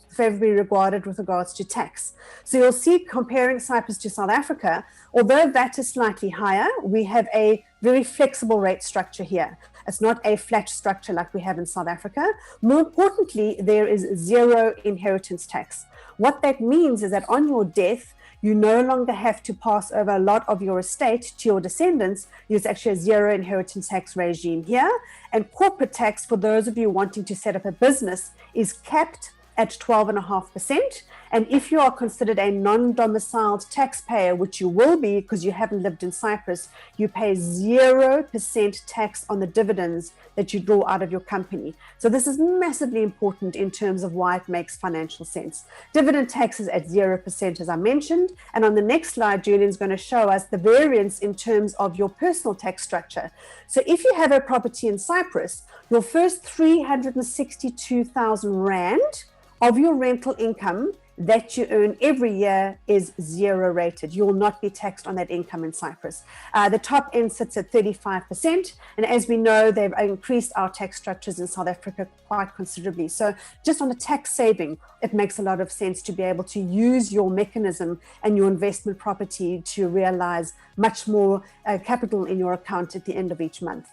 favorably regarded with regards to tax. So you'll see, comparing Cyprus to South Africa, although that is slightly higher, we have a very flexible rate structure here. It's not a flat structure like we have in South Africa. More importantly, there is zero inheritance tax. What that means is that on your death, You no longer have to pass over a lot of your estate to your descendants. There's actually a zero inheritance tax regime here. And corporate tax, for those of you wanting to set up a business, is capped at 12.5%. And if you are considered a non-domiciled taxpayer, which you will be because you haven't lived in Cyprus, you pay 0% tax on the dividends that you draw out of your company. So this is massively important in terms of why it makes financial sense. Dividend tax is at 0%, as I mentioned. And on the next slide, Julian's going to show us the variance in terms of your personal tax structure. So if you have a property in Cyprus, your first 362,000 Rand of your rental income that you earn every year is zero rated. You will not be taxed on that income in Cyprus. The top end sits at 35%. And as we know, they've increased our tax structures in South Africa quite considerably. So just on a tax saving, it makes a lot of sense to be able to use your mechanism and your investment property to realize much more capital in your account at the end of each month.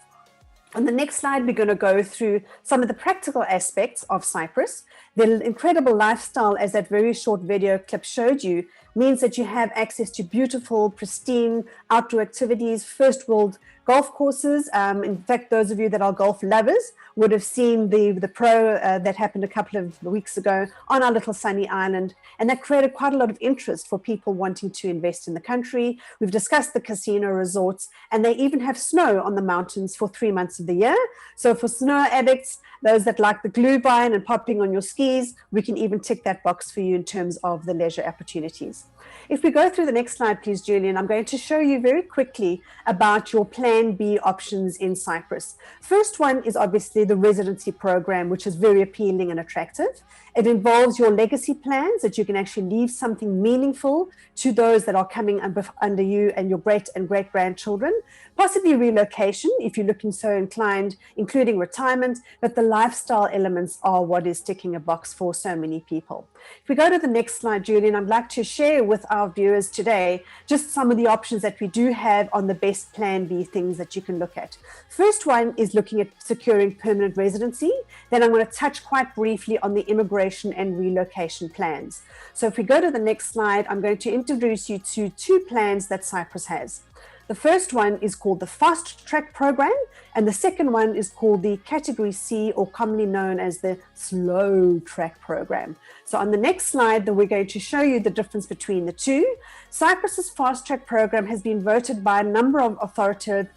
On the next slide, we're going to go through some of the practical aspects of Cyprus. The incredible lifestyle, as that very short video clip showed you, means that you have access to beautiful, pristine outdoor activities, first world golf courses. In fact, those of you that are golf lovers would have seen the pro that happened a couple of weeks ago on our little sunny island. And that created quite a lot of interest for people wanting to invest in the country. We've discussed the casino resorts, and they even have snow on the mountains for 3 months of the year. So for snow addicts, those that like the glühwein and popping on your skis, we can even tick that box for you in terms of the leisure opportunities. If we go through the next slide, please, Julian, I'm going to show you very quickly about your Plan B options in Cyprus. First one is obviously the residency program, which is very appealing and attractive. It involves your legacy plans that you can actually leave something meaningful to those that are coming under you and your great and great grandchildren, possibly relocation if you're looking so inclined, including retirement, but the lifestyle elements are what is ticking a box for so many people. If we go to the next slide, Julian, I'd like to share with our viewers today just some of the options that we do have on the best Plan B things that you can look at. First one is looking at securing permanent residency. Then I'm going to touch quite briefly on the immigration and relocation plans. So if we go to the next slide, I'm going to introduce you to two plans that Cyprus has. The first one is called the Fast Track Program, and the second one is called the Category C, or commonly known as the Slow Track Program. So on the next slide, we're going to show you the difference between the two. Cyprus's Fast Track Program has been voted by a number of authoritative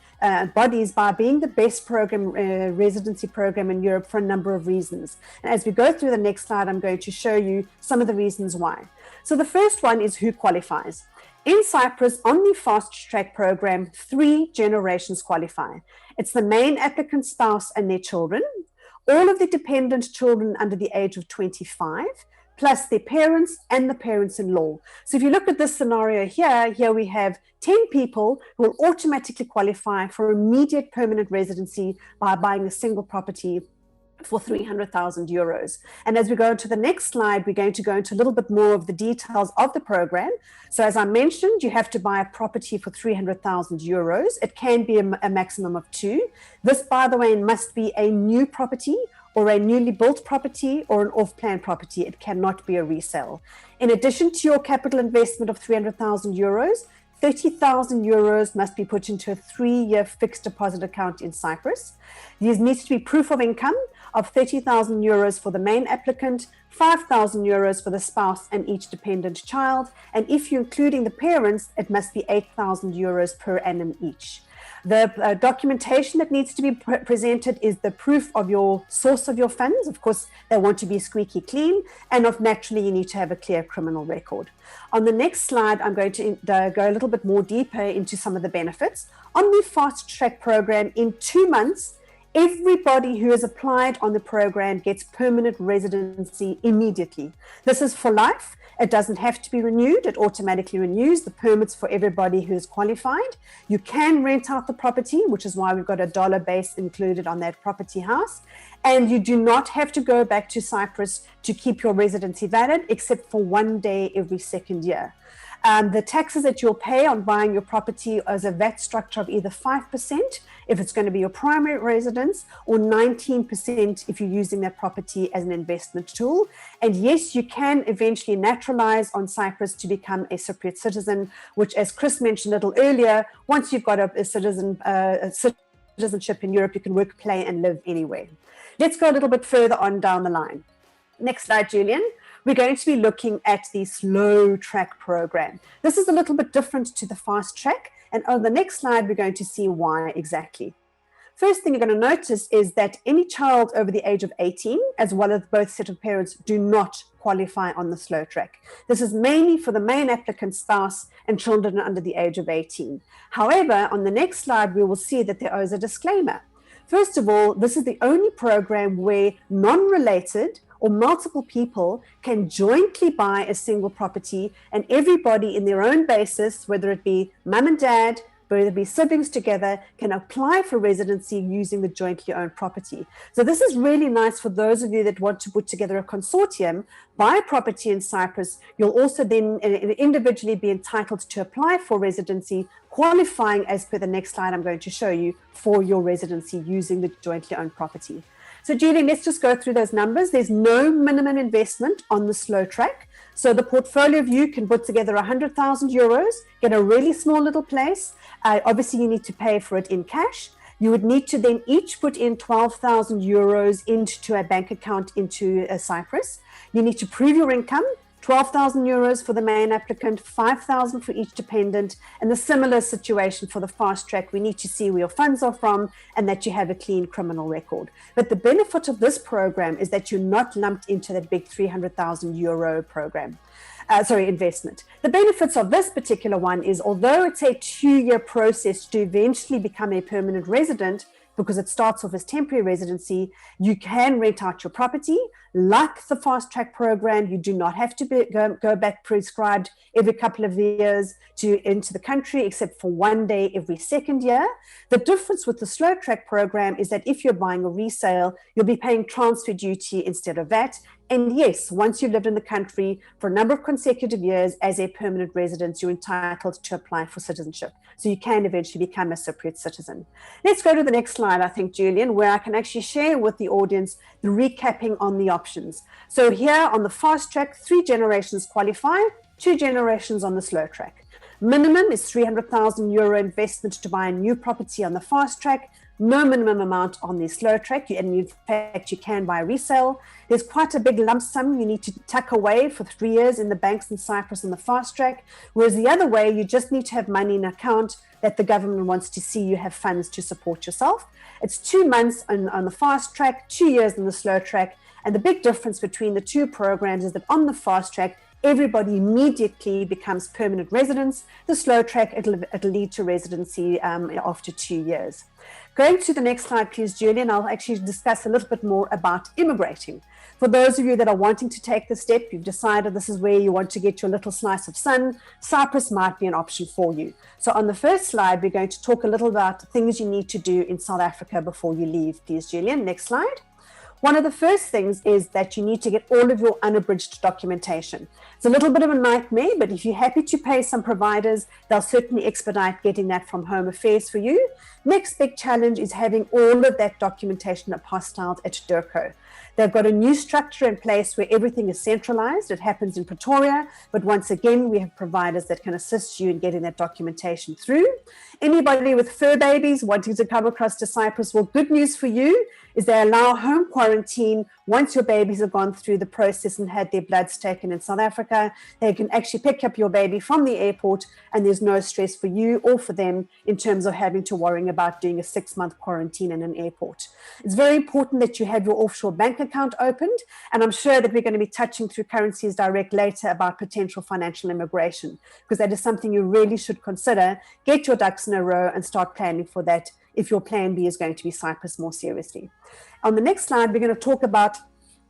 bodies by being the best program, residency program in Europe for a number of reasons. And as we go through the next slide, I'm going to show you some of the reasons why. So the first one is who qualifies. In Cyprus, on the Fast Track Program, 3 generations qualify. It's the main applicant spouse and their children, all of the dependent children under the age of 25, plus their parents and the parents-in-law. So if you look at this scenario here we have 10 people who will automatically qualify for immediate permanent residency by buying a single property for 300,000 euros. And as we go to the next slide, we're going to go into a little bit more of the details of the program. So as I mentioned, you have to buy a property for 300,000 euros. It can be a maximum of 2. This, by the way, must be a new property or a newly built property or an off-plan property. It cannot be a resale. In addition to your capital investment of 300,000 euros, 30,000 euros must be put into a 3-year fixed deposit account in Cyprus. There needs to be proof of income of 30,000 euros for the main applicant, 5,000 euros for the spouse and each dependent child. And if you're including the parents, it must be 8,000 euros per annum each. The documentation that needs to be presented is the proof of your source of your funds. Of course, they want to be squeaky clean, and naturally, you need to have a clear criminal record. On the next slide, I'm going to go a little bit more deeper into some of the benefits. On the Fast Track Program, in 2 months, everybody who has applied on the program gets permanent residency immediately. This is for life. It doesn't have to be renewed. It automatically renews the permits for everybody who's qualified. You can rent out the property, which is why we've got a dollar base included on that property house. And you do not have to go back to Cyprus to keep your residency valid, except for 1 day every 2nd year. The taxes that you'll pay on buying your property is a VAT structure of either 5% if it's going to be your primary residence, or 19% if you're using that property as an investment tool. And yes, you can eventually naturalize on Cyprus to become a Cypriot citizen, which, as Chris mentioned a little earlier, once you've got a citizenship in Europe, you can work, play, and live anywhere. Let's go a little bit further on down the line. Next slide, Julian. We're going to be looking at the slow track program. This is a little bit different to the fast track. And on the next slide, we're going to see why exactly. First thing you're going to notice is that any child over the age of 18, as well as both set of parents, do not qualify on the slow track. This is mainly for the main applicant spouse and children under the age of 18. However, on the next slide, we will see that there is a disclaimer. First of all, this is the only program where non-related or multiple people can jointly buy a single property, and everybody in their own basis, whether it be mum and dad, whether it be siblings together, can apply for residency using the jointly owned property. So this is really nice for those of you that want to put together a consortium, buy a property in Cyprus. You'll also then individually be entitled to apply for residency, qualifying as per the next slide I'm going to show you for your residency using the jointly owned property. So Julie, let's just go through those numbers. There's no minimum investment on the slow track. So the portfolio view can put together 100,000 euros, get a really small little place. Obviously, you need to pay for it in cash. You would need to then each put in 12,000 euros into a bank account into Cyprus. You need to prove your income. 12,000 euros for the main applicant, 5,000 for each dependent, and the similar situation for the fast track. We need to see where your funds are from and that you have a clean criminal record. But the benefit of this program is that you're not lumped into that big 300,000 euro program. Investment. The benefits of this particular one is, although it's a 2-year process to eventually become a permanent resident, because it starts off as temporary residency, you can rent out your property. Like the fast track program, you do not have to go back prescribed every couple of years into the country, except for 1 day every second year. The difference with the slow track program is that if you're buying a resale, you'll be paying transfer duty instead of VAT. And yes, once you've lived in the country for a number of consecutive years as a permanent resident, you're entitled to apply for citizenship. So you can eventually become a Cypriot citizen. Let's go to the next slide, I think, Julian, where I can actually share with the audience the recapping on the options. So here on the fast track, 3 generations qualify, 2 generations on the slow track. Minimum is 300,000 euro investment to buy a new property on the fast track. No minimum amount on the slow track, and in fact you can buy resale. There's quite a big lump sum you need to tuck away for 3 years in the banks in Cyprus in the fast track, whereas the other way, you just need to have money in account that the government wants to see you have funds to support yourself. It's 2 months on the fast track, 2 years on the slow track, and the big difference between the two programs is that on the fast track, everybody immediately becomes permanent residents. The slow track, it'll lead to residency after 2 years. Going to the next slide, please, Julian, I'll actually discuss a little bit more about immigrating. For those of you that are wanting to take the step, you've decided this is where you want to get your little slice of sun, Cyprus might be an option for you. So on the first slide, we're going to talk a little about things you need to do in South Africa before you leave, please, Julian. Next slide. One of the first things is that you need to get all of your unabridged documentation. It's a little bit of a nightmare, but if you're happy to pay some providers, they'll certainly expedite getting that from Home Affairs for you. Next big challenge is having all of that documentation apostilled at DTOS. They've got a new structure in place where everything is centralized. It happens in Pretoria, but once again, we have providers that can assist you in getting that documentation through. Anybody with fur babies wanting to come across to Cyprus, well, good news for you is they allow home quarantine once your babies have gone through the process and had their bloods taken in South Africa. They can actually pick up your baby from the airport, and there's no stress for you or for them in terms of having to worry about doing a 6-month quarantine in an airport. It's very important that you have your offshore bank account opened, and I'm sure that we're going to be touching through Currencies Direct later about potential financial immigration, because that is something you really should consider. Get your ducks in a row and start planning for that if your plan B is going to be Cyprus more seriously. On the next slide, we're going to talk about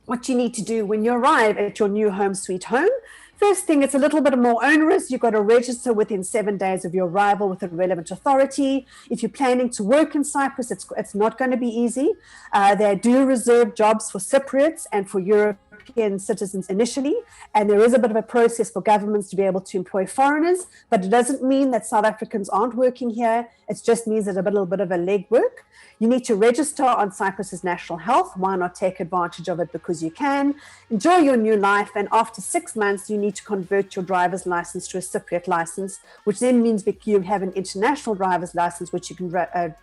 what you need to do when you arrive at your new home sweet home. First thing, it's a little bit more onerous. You've got to register within 7 days of your arrival with a relevant authority. If you're planning to work in Cyprus, it's not going to be easy. They do reserve jobs for Cypriots and for Europe European citizens initially, and there is a bit of a process for governments to be able to employ foreigners, but it doesn't mean that South Africans aren't working here. It just means that a little bit of a legwork. You need to register on Cyprus's National Health. Why not take advantage of it because you can? Enjoy your new life, and after 6 months, you need to convert your driver's license to a Cypriot license, which then means that you have an international driver's license, which you can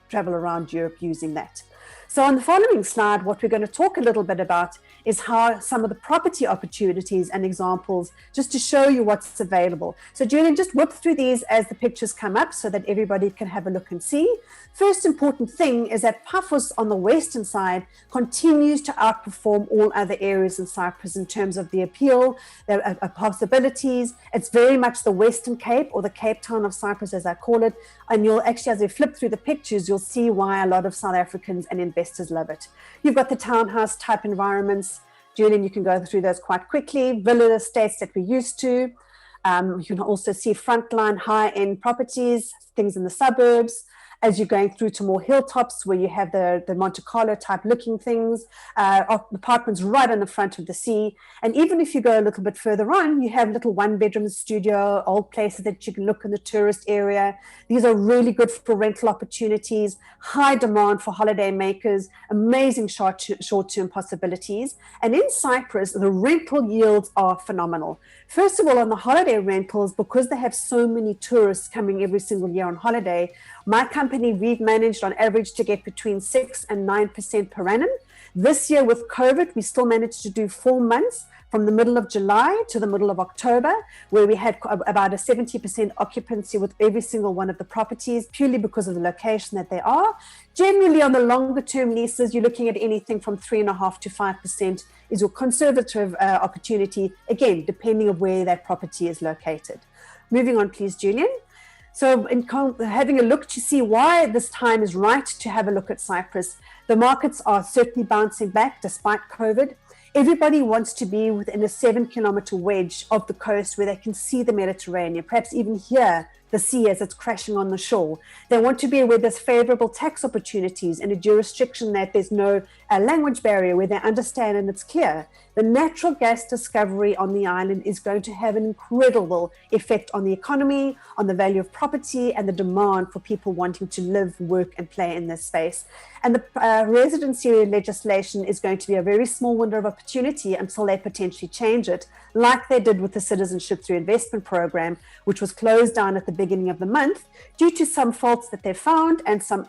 travel around Europe using that. So on the following slide, what we're going to talk a little bit about is how some of the property opportunities and examples, just to show you what's available. So Julian, just whip through these as the pictures come up so that everybody can have a look and see. First important thing is that Paphos on the western side continues to outperform all other areas in Cyprus in terms of the appeal, the possibilities. It's very much the Western Cape, or the Cape Town of Cyprus as I call it. And you'll actually, as we flip through the pictures, you'll see why a lot of South Africans and investors love it. You've got the townhouse type environments. Julian, you can go through those quite quickly. Villa estates that we're used to. You can also see frontline high-end properties, things in the suburbs. As you're going through to more hilltops where you have the Monte Carlo type looking things, apartments right on the front of the sea. And even if you go a little bit further on, you have little one-bedroom studio, old places that you can look in the tourist area. These are really good for rental opportunities, high demand for holiday makers, amazing short-term possibilities. And in Cyprus, the rental yields are phenomenal. First of all, on the holiday rentals, because they have so many tourists coming every single year on holiday, my company, we've managed on average to get between 6 and 9% per annum. This year with COVID, we still managed to do 4 months from the middle of July to the middle of October, where we had about a 70% occupancy with every single one of the properties, purely because of the location that they are. Generally, on the longer term leases, you're looking at anything from 3.5% to 5% is your conservative opportunity, again, depending on where that property is located. Moving on, please, Julian. So in having a look to see why this time is right to have a look at Cyprus, the markets are certainly bouncing back despite COVID. Everybody wants to be within a 7-kilometer wedge of the coast where they can see the Mediterranean, perhaps even hear the sea as it's crashing on the shore. They want to be where there's favorable tax opportunities in a jurisdiction that there's no language barrier, where they understand and it's clear. The natural gas discovery on the island is going to have an incredible effect on the economy, on the value of property, and the demand for people wanting to live, work, and play in this space. And the residency legislation is going to be a very small window of opportunity until they potentially change it, like they did with the Citizenship Through Investment program, which was closed down at the beginning of the month due to some faults that they found and some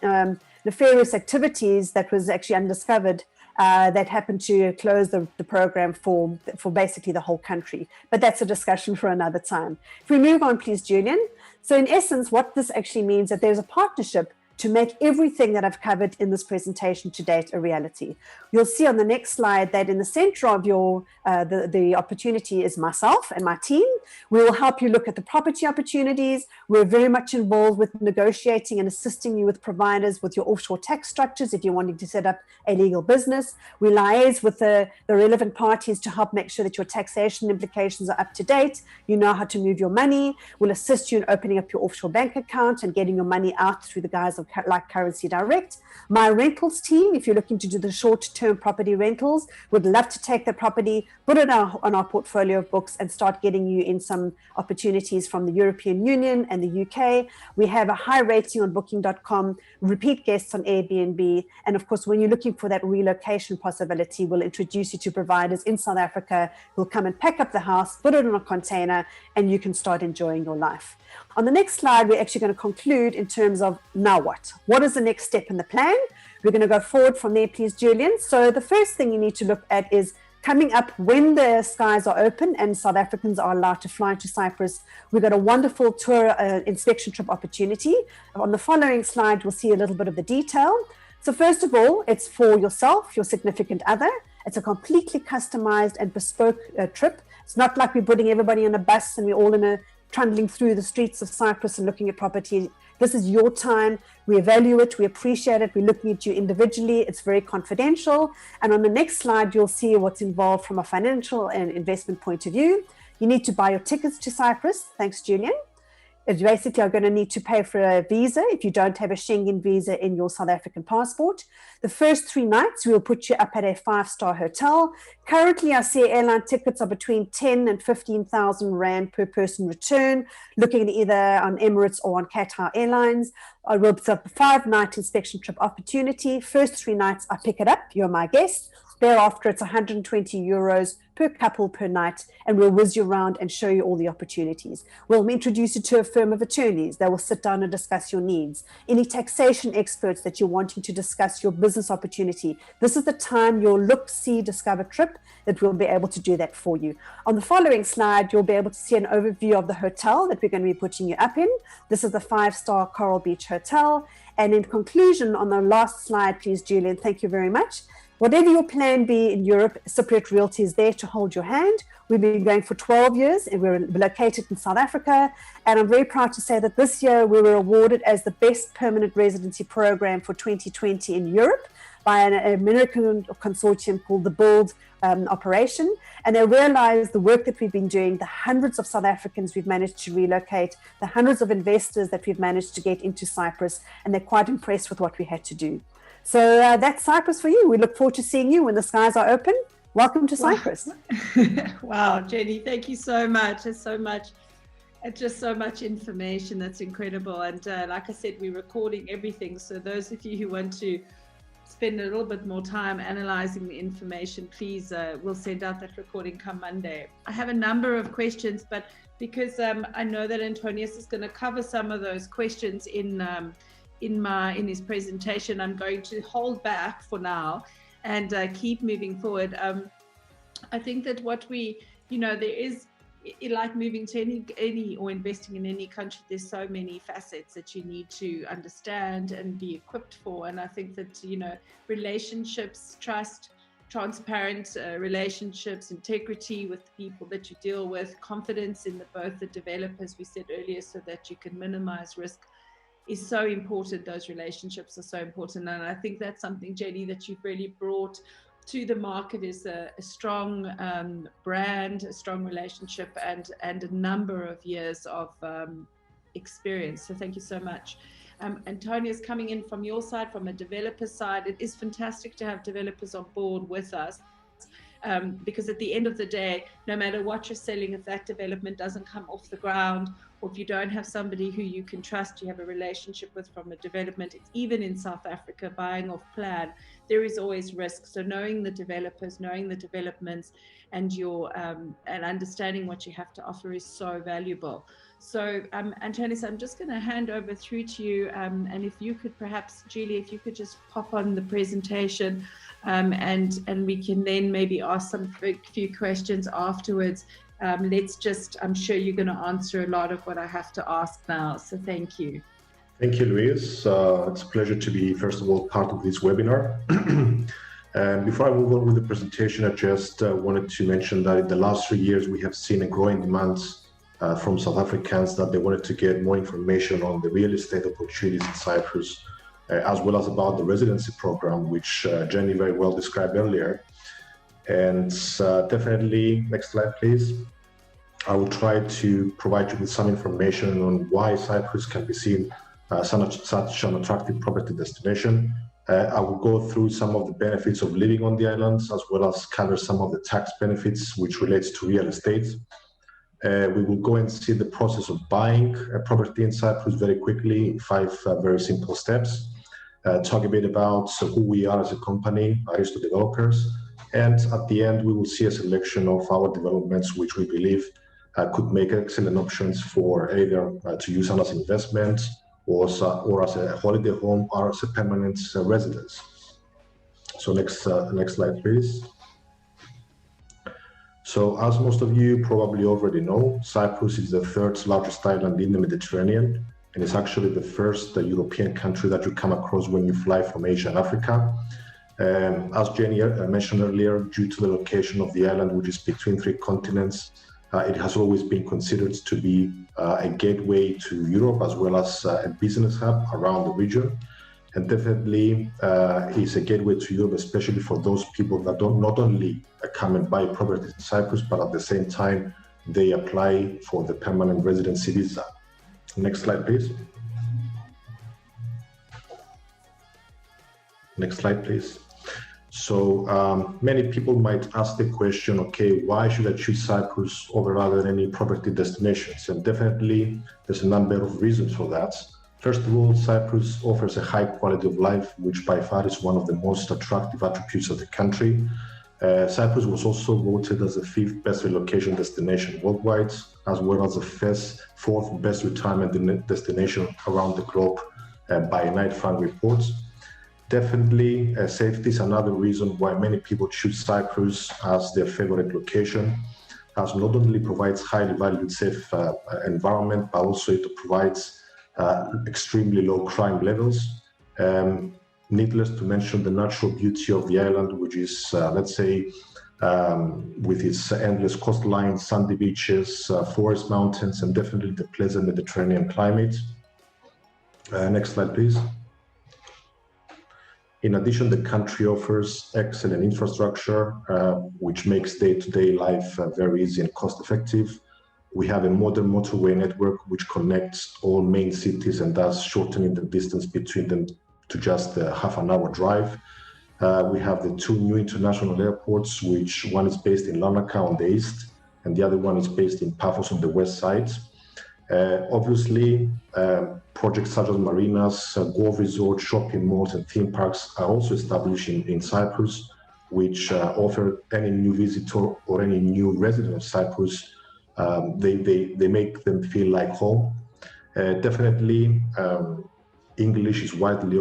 nefarious activities that was actually undiscovered that happened to close the program for basically the whole country. But that's a discussion for another time. If we move on, please, Julian. So in essence, what this actually means is that there's a partnership to make everything that I've covered in this presentation to date a reality. You'll see on the next slide that in the center of your the opportunity is myself and my team. We will help you look at the property opportunities. We're very much involved with negotiating and assisting you with providers with your offshore tax structures if you're wanting to set up a legal business. We liaise with the relevant parties to help make sure that your taxation implications are up to date. You know how to move your money. We'll assist you in opening up your offshore bank account and getting your money out through the guise of like Currency Direct. My rentals team, if you're looking to do the short-term property rentals, would love to take the property, put it on our portfolio of books and start getting you in some opportunities from the European Union and the UK. We have a high rating on booking.com, repeat guests on Airbnb. And of course, when you're looking for that relocation possibility, we'll introduce you to providers in South Africa who'll come and pack up the house, put it in a container, and you can start enjoying your life. On the next slide, we're actually going to conclude in terms of now what? What is the next step in the plan? We're going to go forward from there, please, Julian. So the first thing you need to look at is coming up when the skies are open and South Africans are allowed to fly to Cyprus. We've got a wonderful tour inspection trip opportunity. On the following slide, we'll see a little bit of the detail. So first of all, it's for yourself, your significant other. It's a completely customized and bespoke trip. It's not like we're putting everybody on a bus and we're all trundling through the streets of Cyprus and looking at property. This is your time. We value it. We appreciate it. We're looking at you individually. It's very confidential. And on the next slide, you'll see what's involved from a financial and investment point of view. You need to buy your tickets to Cyprus. Thanks, Julian. You basically are going to need to pay for a visa if you don't have a Schengen visa in your South African passport. The first 3 nights, we'll put you up at a 5-star hotel. Currently, I see airline tickets are between 10 and 15,000 Rand per person return, looking either on Emirates or on Qatar Airlines. We'll put up a 5-night inspection trip opportunity. First 3 nights, I pick it up. You're my guest. Thereafter, it's 120 euros per couple per night, and we'll whiz you around and show you all the opportunities. We'll introduce you to a firm of attorneys that will sit down and discuss your needs. Any taxation experts that you're wanting to discuss your business opportunity, this is the time, your look, see, discover trip, that we'll be able to do that for you. On the following slide, you'll be able to see an overview of the hotel that we're going to be putting you up in. This is the 5-star Coral Beach Hotel. And in conclusion, on the last slide, please, Julian, thank you very much. Whatever your plan be in Europe, Cypriot Realty is there to hold your hand. We've been going for 12 years and we're located in South Africa. And I'm very proud to say that this year we were awarded as the best permanent residency program for 2020 in Europe by an American consortium called the Build Operation. And they realized the work that we've been doing, the hundreds of South Africans we've managed to relocate, the hundreds of investors that we've managed to get into Cyprus, and they're quite impressed with what we had to do. So that's Cyprus for you. We look forward to seeing you when the skies are open. Welcome to Cyprus. Wow, Jenny, thank you so much. It's just so much information. That's incredible. And like I said, we're recording everything. So those of you who want to spend a little bit more time analyzing the information, please, we'll send out that recording come Monday. I have a number of questions, but because I know that Antonis is going to cover some of those questions in his presentation, I'm going to hold back for now and keep moving forward. I think that what there is, like moving to any or investing in any country, there's so many facets that you need to understand and be equipped for. And I think that, relationships, trust, transparent relationships, integrity with the people that you deal with, confidence in both the developers, we said earlier, so that you can minimize risk, is so important. Those relationships are so important. And I think that's something, Jenny, that you've really brought to the market, is a strong brand, a strong relationship, and a number of years of experience. So thank you so much. Antonis, coming in from your side, from a developer side, it is fantastic to have developers on board with us. Because at the end of the day, no matter what you're selling, if that development doesn't come off the ground, or if you don't have somebody who you can trust, you have a relationship with from a development, even in South Africa, buying off plan, there is always risk. So knowing the developers, knowing the developments, and and understanding what you have to offer is so valuable. So Antonis, I'm just going to hand over through to you, and if you could perhaps, Julie, if you could just pop on the presentation, and we can then maybe ask some few questions afterwards. I'm sure you're going to answer a lot of what I have to ask now. So thank you. Thank you, Loiuse. It's a pleasure to be, first of all, part of this webinar. Before I move on with the presentation, I just wanted to mention that in the last 3 years, we have seen a growing demand from South Africans that they wanted to get more information on the real estate opportunities in Cyprus, as well as about the residency program, which Jenny very well described earlier. And definitely, next slide, please. I will try to provide you with some information on why Cyprus can be seen as such an attractive property destination. I will go through some of the benefits of living on the islands, as well as cover some of the tax benefits which relates to real estate. We will go and see the process of buying a property in Cyprus very quickly in 5 very simple steps. Talk a bit about who we are as a company, Aristo Developers, and at the end we will see a selection of our developments which we believe could make excellent options for either to use as investment or as a holiday home or as a permanent residence. So next slide, please. So as most of you probably already know, Cyprus is the 3rd largest island in the Mediterranean, and it's actually the first European country that you come across when you fly from Asia and Africa. As Jenny mentioned earlier, due to the location of the island, which is between 3 continents, it has always been considered to be a gateway to Europe, as well as a business hub around the region. And definitely is a gateway to Europe, especially for those people that don't not only come and buy properties in Cyprus, but at the same time, they apply for the permanent residency visa. Next slide, please. Next slide, please. So many people might ask the question, okay, why should I choose Cyprus over other any property destinations? And definitely there's a number of reasons for that. First of all, Cyprus offers a high quality of life, which by far is one of the most attractive attributes of the country. Cyprus was also voted as the 5th best relocation destination worldwide, as well as the 4th best retirement destination around the globe by Knight Frank reports. Definitely, safety is another reason why many people choose Cyprus as their favorite location, as not only provides highly valued safe environment, but also it provides extremely low crime levels. Needless to mention the natural beauty of the island, which is, let's say, with its endless coastline, sandy beaches, forest mountains, and definitely the pleasant Mediterranean climate. Next slide, please. In addition, the country offers excellent infrastructure, which makes day-to-day life very easy and cost-effective. We have a modern motorway network which connects all main cities and thus shortening the distance between them to just a half-an-hour drive. We have the 2 new international airports, which one is based in Larnaca on the east, and the other one is based in Paphos on the west side. Obviously, projects such as marinas, golf resorts, shopping malls, and theme parks are also established in Cyprus, which offer any new visitor or any new resident of Cyprus, they make them feel like home. Definitely, English is widely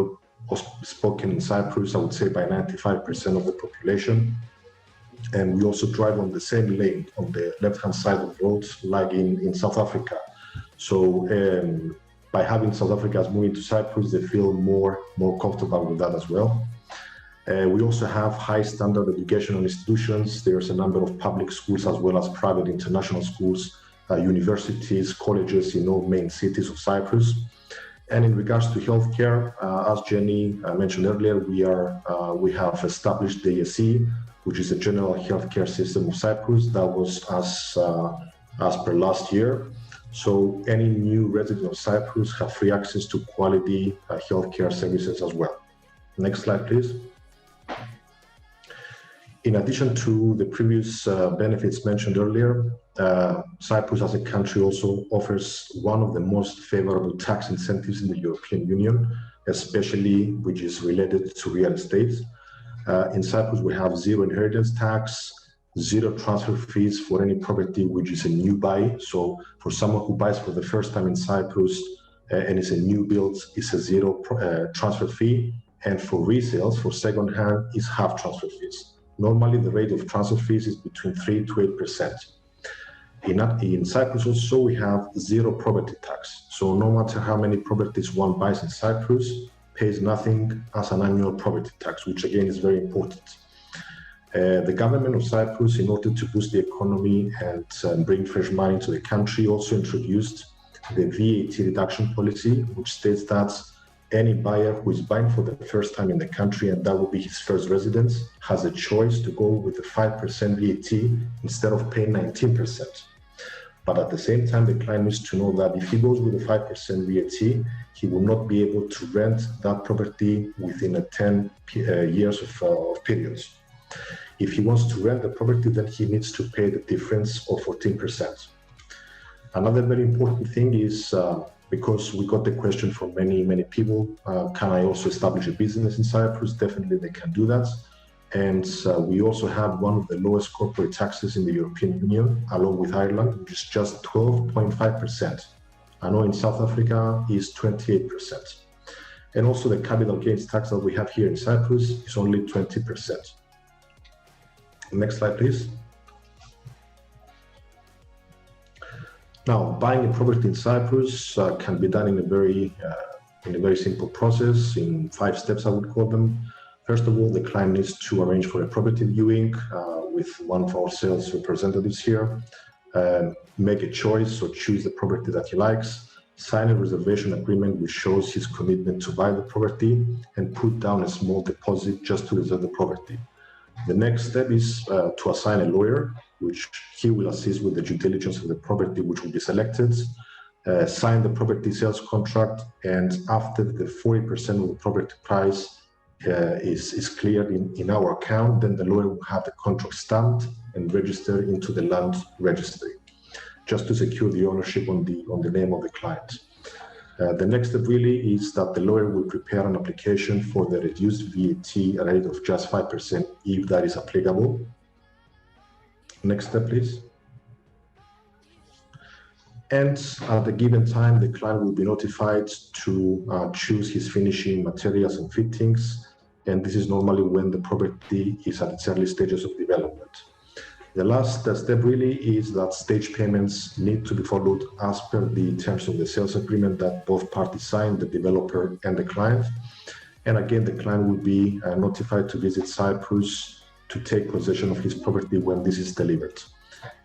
spoken in Cyprus, I would say by 95% of the population. And we also drive on the same lane on the left-hand side of the road, like in South Africa. So by having South Africans moving to Cyprus, they feel more comfortable with that as well. We also have high standard educational institutions. There's a number of public schools as well as private international schools, universities, colleges in all main cities of Cyprus. And in regards to healthcare, as Jenny mentioned earlier, we have established the DTOS, which is a general healthcare system of Cyprus that was as per last year. So any new resident of Cyprus have free access to quality healthcare services as well. Next slide, please. In addition to the previous benefits mentioned earlier, Cyprus as a country also offers one of the most favorable tax incentives in the European Union, especially which is related to real estate. In Cyprus, we have 0 inheritance tax, 0 transfer fees for any property which is a new buy. So for someone who buys for the first time in Cyprus and it's a new build, it's a 0 transfer fee. And for resales, for second hand, is half transfer fees. Normally, the rate of transfer fees is between 3 to 8%. In Cyprus also, we have 0 property tax. So no matter how many properties one buys in Cyprus, pays nothing as an annual property tax, which again is very important. The government of Cyprus, in order to boost the economy and bring fresh money to the country, also introduced the VAT reduction policy, which states that any buyer who is buying for the first time in the country, and that will be his first residence, has a choice to go with a 5% VAT instead of paying 19%. But at the same time, the client needs to know that if he goes with a 5% VAT, he will not be able to rent that property within a 10 years of periods. If he wants to rent the property, then he needs to pay the difference of 14%. Another very important thing is, because we got the question from many people, can I also establish a business in Cyprus? Definitely they can do that. And we also have one of the lowest corporate taxes in the European Union, along with Ireland, which is just 12.5%. I know in South Africa is 28%. And also the capital gains tax that we have here in Cyprus is only 20%. Next slide, please. Now, buying a property in Cyprus can be done in a very simple process, in 5 steps, I would call them. First of all, the client needs to arrange for a property viewing with one of our sales representatives here, make a choice or choose the property that he likes, sign a reservation agreement which shows his commitment to buy the property, and put down a small deposit just to reserve the property. The next step is to assign a lawyer, which he will assist with the due diligence of the property which will be selected. sign the property sales contract, and after the 40% of the property price is cleared in our account, then the lawyer will have the contract stamped and registered into the land registry, just to secure the ownership on the name of the client. The next step really is that the lawyer will prepare an application for the reduced VAT rate of just 5% if that is applicable. Next step, please. And at the given time, the client will be notified to choose his finishing materials and fittings. And this is normally when the property is at its early stages of development. The last step really is that stage payments need to be followed as per the terms of the sales agreement that both parties sign, the developer and the client. And again, the client will be notified to visit Cyprus to take possession of his property when this is delivered.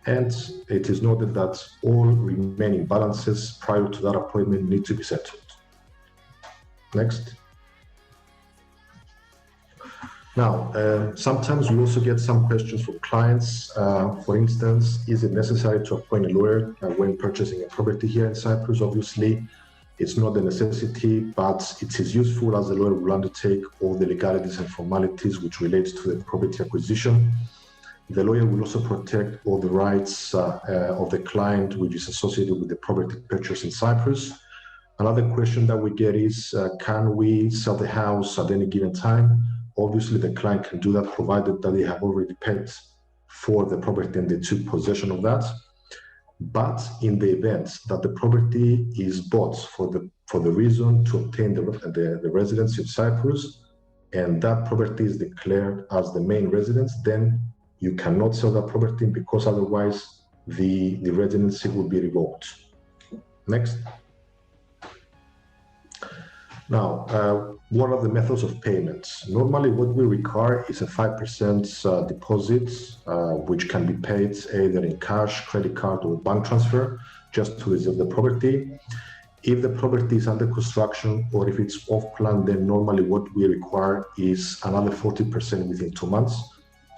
And it is noted that all remaining balances prior to that appointment need to be settled. Next. Now, sometimes we also get some questions from clients. For instance, is it necessary to appoint a lawyer when purchasing a property here in Cyprus? Obviously, it's not a necessity, but it is useful as the lawyer will undertake all the legalities and formalities which relates to the property acquisition. The lawyer will also protect all the rights of the client which is associated with the property purchase in Cyprus. Another question that we get is, can we sell the house at any given time? Obviously, the client can do that provided that they have already paid for the property and they took possession of that. But in the event that the property is bought for the reason to obtain the residency of Cyprus, and that property is declared as the main residence, then you cannot sell that property because otherwise the residency will be revoked. Next. Now, what are the methods of payments? Normally, what we require is a 5% deposit, which can be paid either in cash, credit card, or bank transfer, just to reserve the property. If the property is under construction or if it's off-plan, then normally what we require is another 40% within 2 months.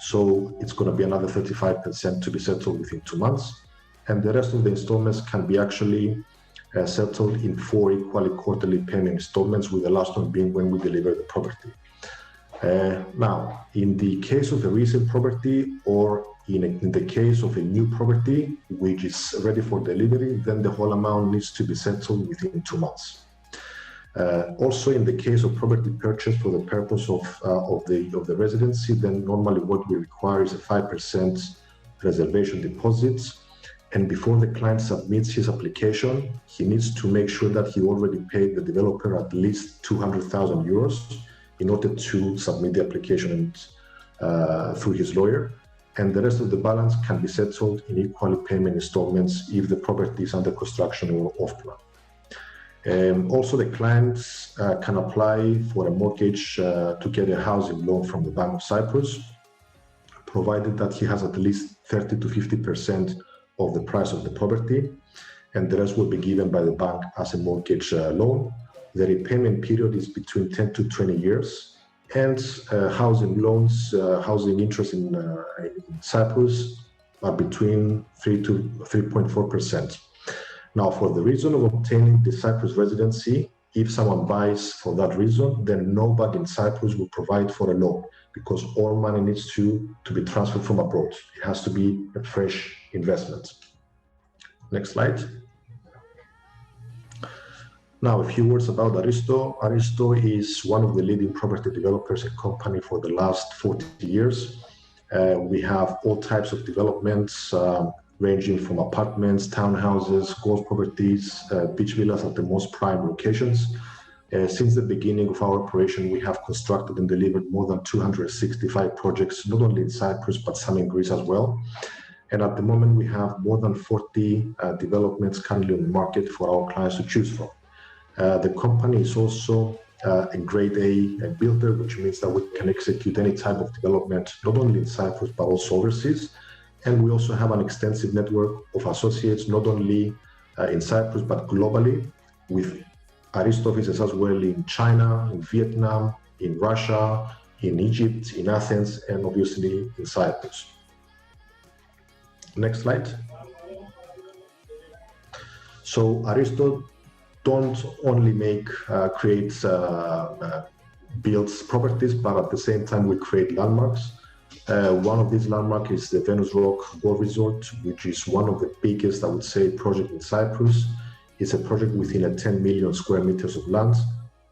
So it's going to be another 35% to be settled within 2 months. And the rest of the installments can be actually settled in 4 equally quarterly payment installments, with the last one being when we deliver the property. Now, in the case of a resale property or in the case of a new property which is ready for delivery, then the whole amount needs to be settled within 2 months. Also, in the case of property purchase for the purpose of the residency, then normally what we require is a 5% reservation deposit. And before the client submits his application, he needs to make sure that he already paid the developer at least 200,000 euros in order to submit the application through his lawyer. And the rest of the balance can be settled in equal payment installments if the property is under construction or off-plan. Also, the clients can apply for a mortgage to get a housing loan from the Bank of Cyprus, provided that he has at least 30 to 50% of the price of the property, and the rest will be given by the bank as a mortgage loan. The repayment period is between 10 to 20 years, and housing loans, housing interest in Cyprus are between 3 to 3.4%. Now, for the reason of obtaining the Cyprus residency, if someone buys for that reason, then no bank in Cyprus will provide for a loan, because all money needs to be transferred from abroad. It has to be a fresh investment. Next slide. Now, a few words about Aristo. Aristo is one of the leading property developers and company for the last 40 years. We have all types of developments, ranging from apartments, townhouses, golf properties, beach villas at the most prime locations. Since the beginning of our operation, we have constructed and delivered more than 265 projects, not only in Cyprus, but some in Greece as well. And at the moment, we have more than 40 developments currently on the market for our clients to choose from. The company is also a grade A builder, which means that we can execute any type of development, not only in Cyprus, but also overseas. And we also have an extensive network of associates, not only in Cyprus, but globally, with Aristo offices as well in China, in Vietnam, in Russia, in Egypt, in Athens, and obviously in Cyprus. Next slide. So Aristo don't only builds properties, but at the same time we create landmarks. One of these landmarks is the Venus Rock Golf Resort, which is one of the biggest, I would say, project in Cyprus. It's a project within a 10 million square meters of land.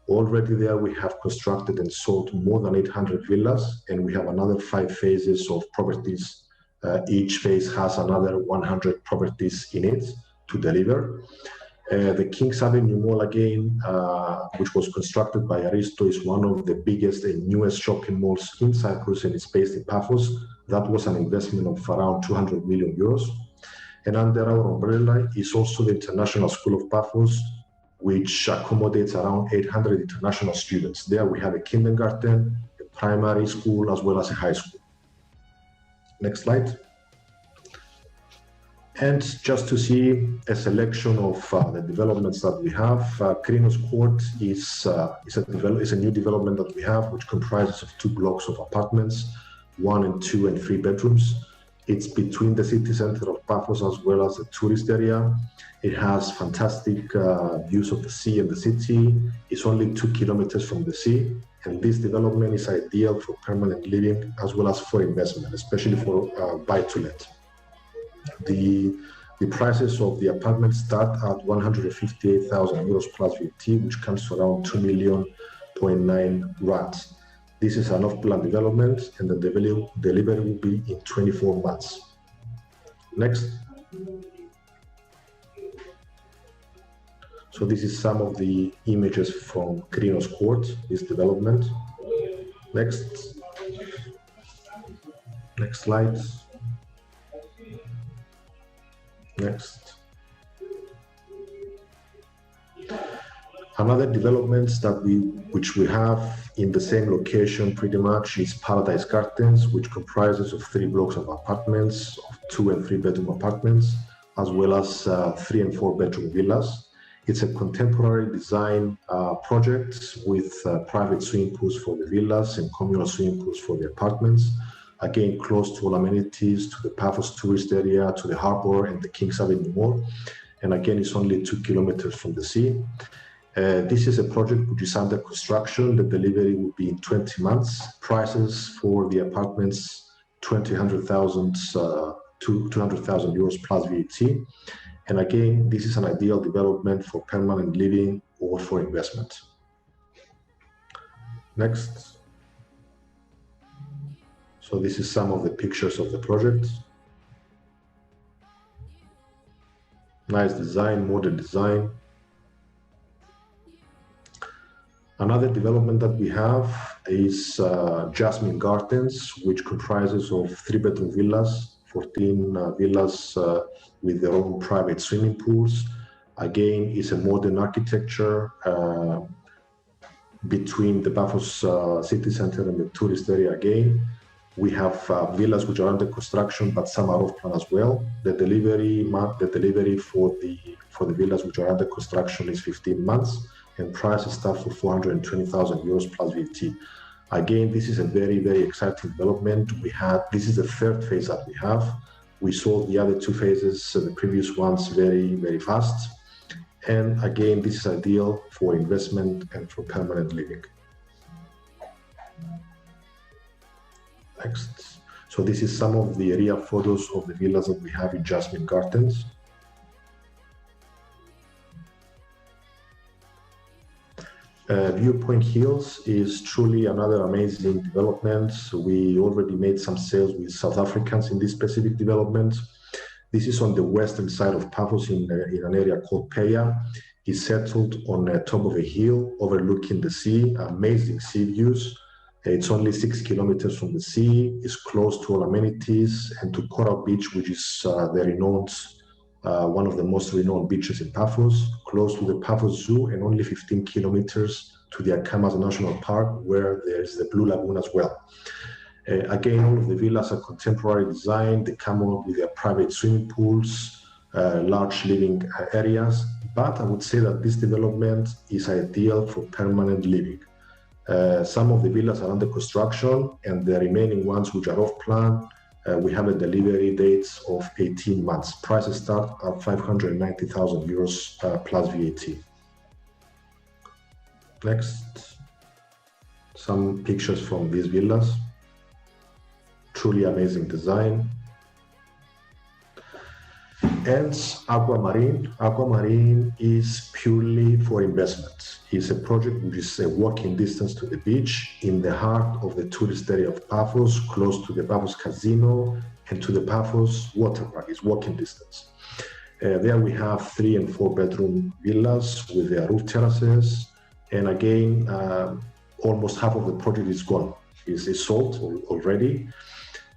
Already there we have constructed and sold more than 800 villas, and we have another 5 phases of properties. Each phase has another 100 properties in it to deliver. The King's Avenue Mall again, which was constructed by Aristo, is one of the biggest and newest shopping malls in Cyprus, and it's based in Paphos. That was an investment of around 200 million euros. And under our umbrella is also the International School of Paphos, which accommodates around 800 international students. There we have a kindergarten, a primary school, as well as a high school. Next slide. And just to see a selection of the developments that we have, Krinos Court is a new development that we have, which comprises of 2 blocks of apartments, 1 and 2 and 3 bedrooms. It's between the city center of Paphos as well as the tourist area. It has fantastic views of the sea and the city. It's only 2 kilometers from the sea. And this development is ideal for permanent living as well as for investment, especially for buy-to-let. The prices of the apartments start at 158,000 euros plus VAT, which comes to around 2.9 million rands. This is an off-plan development, and the delivery will be in 24 months. Next. So this is some of the images from Krinos Court, this development. Next. Next slide. Next. Another development which we have in the same location pretty much is Paradise Gardens, which comprises of 3 blocks of apartments, of 2 and 3 bedroom apartments, as well as 3 and 4 bedroom villas. It's a contemporary design project with private swimming pools for the villas and communal swimming pools for the apartments. Again, close to all amenities, to the Paphos tourist area, to the harbor and the King's Avenue Mall. And again, it's only 2 kilometers from the sea. This is a project which is under construction. The delivery will be in 20 months. Prices for the apartments, 200,000 euros plus VAT. And again, this is an ideal development for permanent living or for investment. Next. So this is some of the pictures of the project. Nice design, modern design. Another development that we have is Jasmine Gardens, which comprises of 3-bedroom villas, 14 villas with their own private swimming pools. Again, it's a modern architecture between the Paphos city center and the tourist area again. We have villas which are under construction, but some are off plan as well. The delivery for the villas which are under construction is 15 months, and prices start for 420,000 euros plus VAT. Again, this is a very, very exciting development. This is the 3rd phase that we have. We sold the other 2 phases, the previous ones, very, very fast. And again, this is ideal for investment and for permanent living. Next. So this is some of the real photos of the villas that we have in Jasmine Gardens. Viewpoint Hills is truly another amazing development. We already made some sales with South Africans in this specific development. This is on the western side of Paphos in an area called Peia. It's settled on the top of a hill overlooking the sea, amazing sea views. It's only 6 kilometers from the sea. It's close to all amenities and to Coral Beach, which is one of the most renowned beaches in Paphos, close to the Paphos Zoo, and only 15 kilometers to the Akamas National Park, where there's the Blue Lagoon as well. Again, all of the villas are contemporary design. They come up with their private swimming pools, large living areas. But I would say that this development is ideal for permanent living. Some of the villas are under construction, and the remaining ones which are off plan We have a delivery date of 18 months. Prices start at 590,000 euros plus VAT. Next, some pictures from these villas. Truly amazing design. And Aquamarine. Aquamarine is purely for investment. It's a project which is a walking distance to the beach in the heart of the tourist area of Paphos, close to the Paphos Casino and to the Paphos water park. It's walking distance. There we have 3 and 4 bedroom villas with their roof terraces. And again, almost half of the project is gone. It's sold already.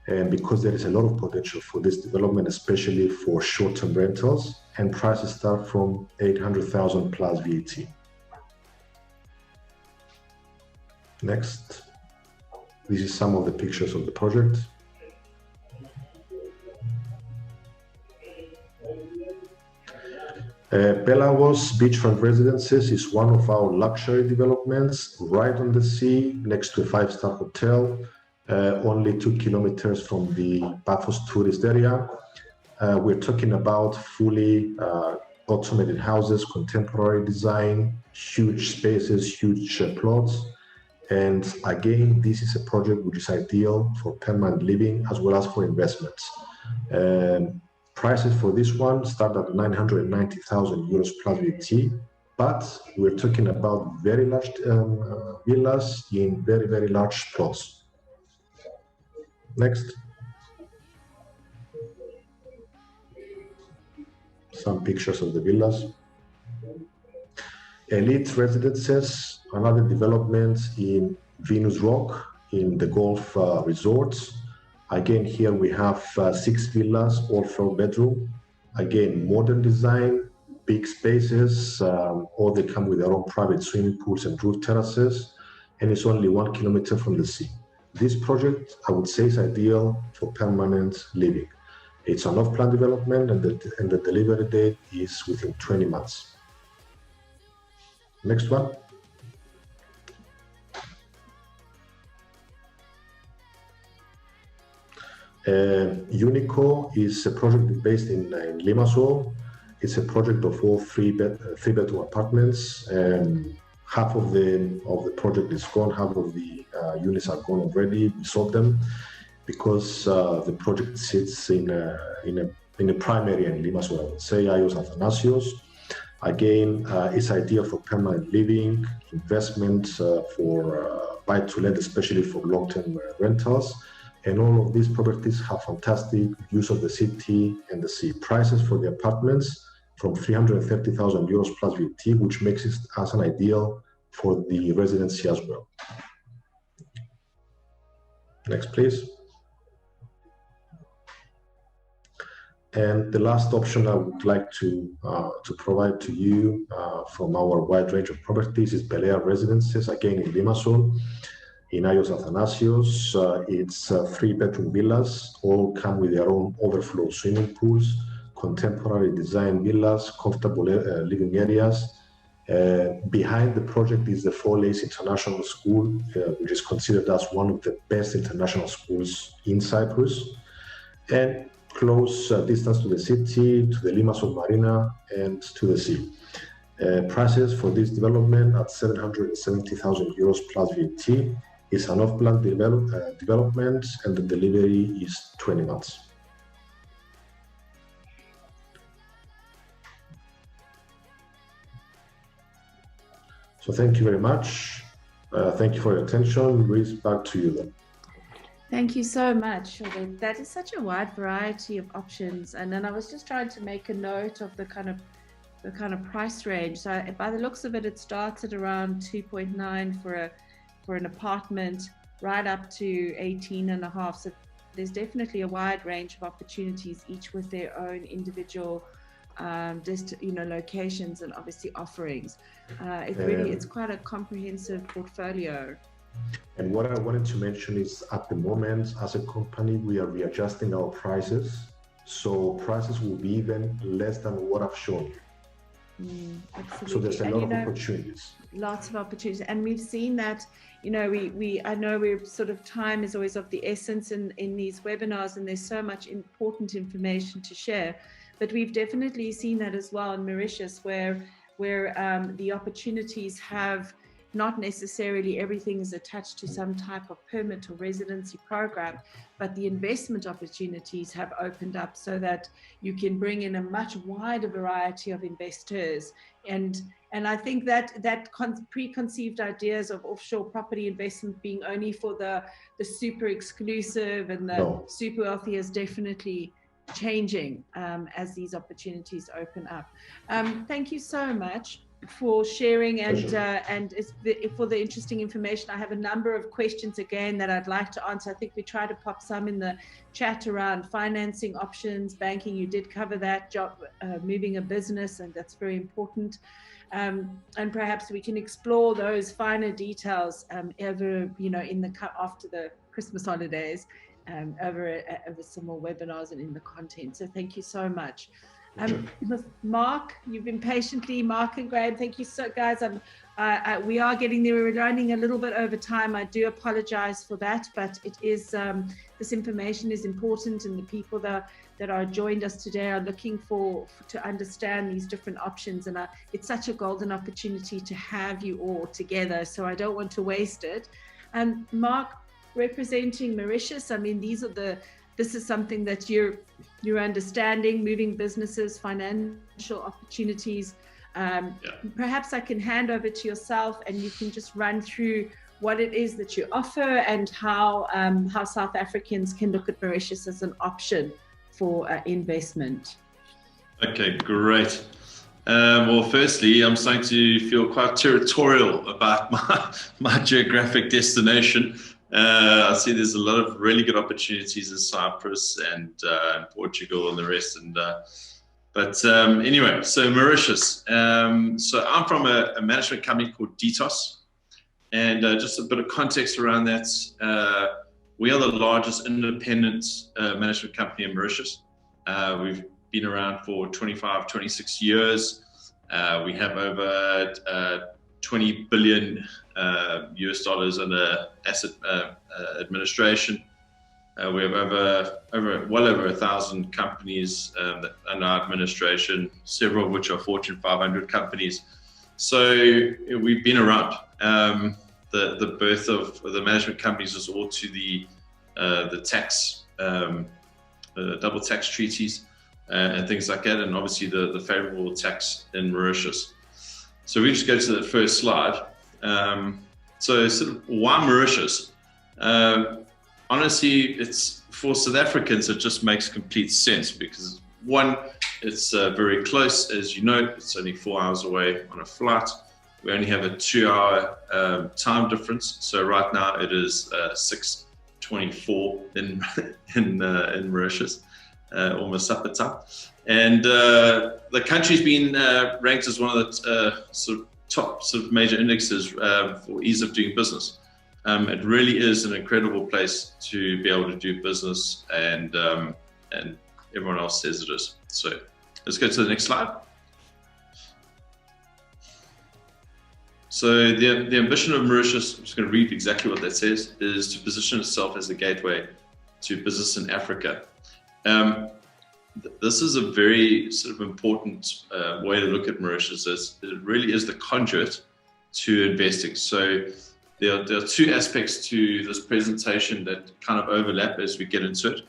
And because there is a lot of potential for this development, especially for short-term rentals, and prices start from 800,000 plus VAT. Next, this is some of the pictures of the project. Pelagos Beachfront Residences is one of our luxury developments right on the sea, next to a 5-star hotel. Only 2 kilometers from the Paphos tourist area. We're talking about fully automated houses, contemporary design, huge spaces, huge plots. And again, this is a project which is ideal for permanent living as well as for investments. Prices for this one start at 990,000 euros plus VAT, but we're talking about very large villas in very, very large plots. Next. Some pictures of the villas. Elite Residences, another development in Venus Rock in the Golf Resorts. Again, here we have 6 villas, all 4 bedroom. Again, modern design, big spaces, all they come with their own private swimming pools and roof terraces, and it's only 1 kilometer from the sea. This project, I would say, is ideal for permanent living. It's an off-plan development, and the delivery date is within 20 months. Next one. Unico is a project based in Limassol. It's a project of all 3-bedroom apartments. Half of the project is gone, half of the units are gone already. We sold them because the project sits in a prime area in Limassol, I would say, Ios Athanasios. Again, it's ideal for permanent living, investment, for buy-to-let, especially for long-term rentals. And all of these properties have fantastic use of the city and the sea. Prices for the apartments from 330,000 euros plus VAT, which makes it as an ideal for the residency as well. Next, please. And the last option I would like to provide to you from our wide range of properties is Bel Air Residences, again in Limassol, in Ios Athanasios. It's 3-bedroom villas, all come with their own overflow swimming pools, contemporary design villas, comfortable living areas. Behind the project is the Four Lays International School, which is considered as one of the best international schools in Cyprus, and close distance to the city, to the Limassol Marina, and to the sea. Prices for this development at 770,000 euros plus VAT. Is an off-plan development, and the delivery is 20 months. So thank you very much. Thank you for your attention. Luis, back to you then. Thank you so much. That is such a wide variety of options. And then I was just trying to make a note of the kind of price range. So by the looks of it, it starts at around 2.9 for an apartment, right up to 18.5. So there's definitely a wide range of opportunities, each with their own individual locations and obviously offerings. It's quite a comprehensive portfolio. And what I wanted to mention is, at the moment, as a company, we are readjusting our prices. So prices will be even less than what I've shown you. Absolutely. So there's a lot of opportunities. lots of opportunities, and we've seen that. You know, I know we're sort of, time is always of the essence in these webinars, and there's so much important information to share. But we've definitely seen that as well in Mauritius, where the opportunities have not necessarily everything is attached to some type of permit or residency program, but the investment opportunities have opened up so that you can bring in a much wider variety of investors. And I think that preconceived ideas of offshore property investment being only for the super exclusive and the super wealthy is definitely changing as these opportunities open up. Thank you so much for sharing and for the interesting information. I have a number of questions again that I'd like to answer. I think we try to pop some in the chat around financing options, banking. You did cover that, moving a business, and that's very important. And perhaps we can explore those finer details after the Christmas holidays, over some more webinars and in the content. So thank you so much. Marc, you've been patiently, Marc and Graham, thank you so, guys. We are getting there. We're running a little bit over time. I do apologize for that, but it is, this information is important, and the people that are joined us today are looking to understand these different options, and it's such a golden opportunity to have you all together, so I don't want to waste it. Marc, representing Mauritius, I mean, this is something that you're understanding, moving businesses, financial opportunities. Perhaps I can hand over to yourself, and you can just run through what it is that you offer and how South Africans can look at Mauritius as an option for investment. Okay, great. Well, firstly, I'm starting to feel quite territorial about my geographic destination. I see there's a lot of really good opportunities in Cyprus and Portugal and the rest. Anyway, so Mauritius. So I'm from a management company called DTOS, and just a bit of context around that. We are the largest independent management company in Mauritius. We've been around for 25, 26 years. We have over 20 billion US dollars under asset administration. We have well over 1,000 companies under our administration, several of which are Fortune 500 companies. So we've been around. The birth of the management companies was all to the tax, double tax treaties and things like that, and obviously the favorable tax in Mauritius. So we just go to the first slide. So sort of why Mauritius? Honestly, it's for South Africans, it just makes complete sense because one, it's very close, as you know, it's only 4 hours away on a flight. We only have a 2-hour time difference. So right now it is 6:24 in Mauritius, almost supper time. And the country's been ranked as one of the top major indexes for ease of doing business. It really is an incredible place to be able to do business, and everyone else says it is. So let's go to the next slide. So the ambition of Mauritius, I'm just going to read exactly what that says, is to position itself as a gateway to business in Africa. This is a very sort of important way to look at Mauritius. It really is the conduit to investing. So there are two aspects to this presentation that kind of overlap as we get into it.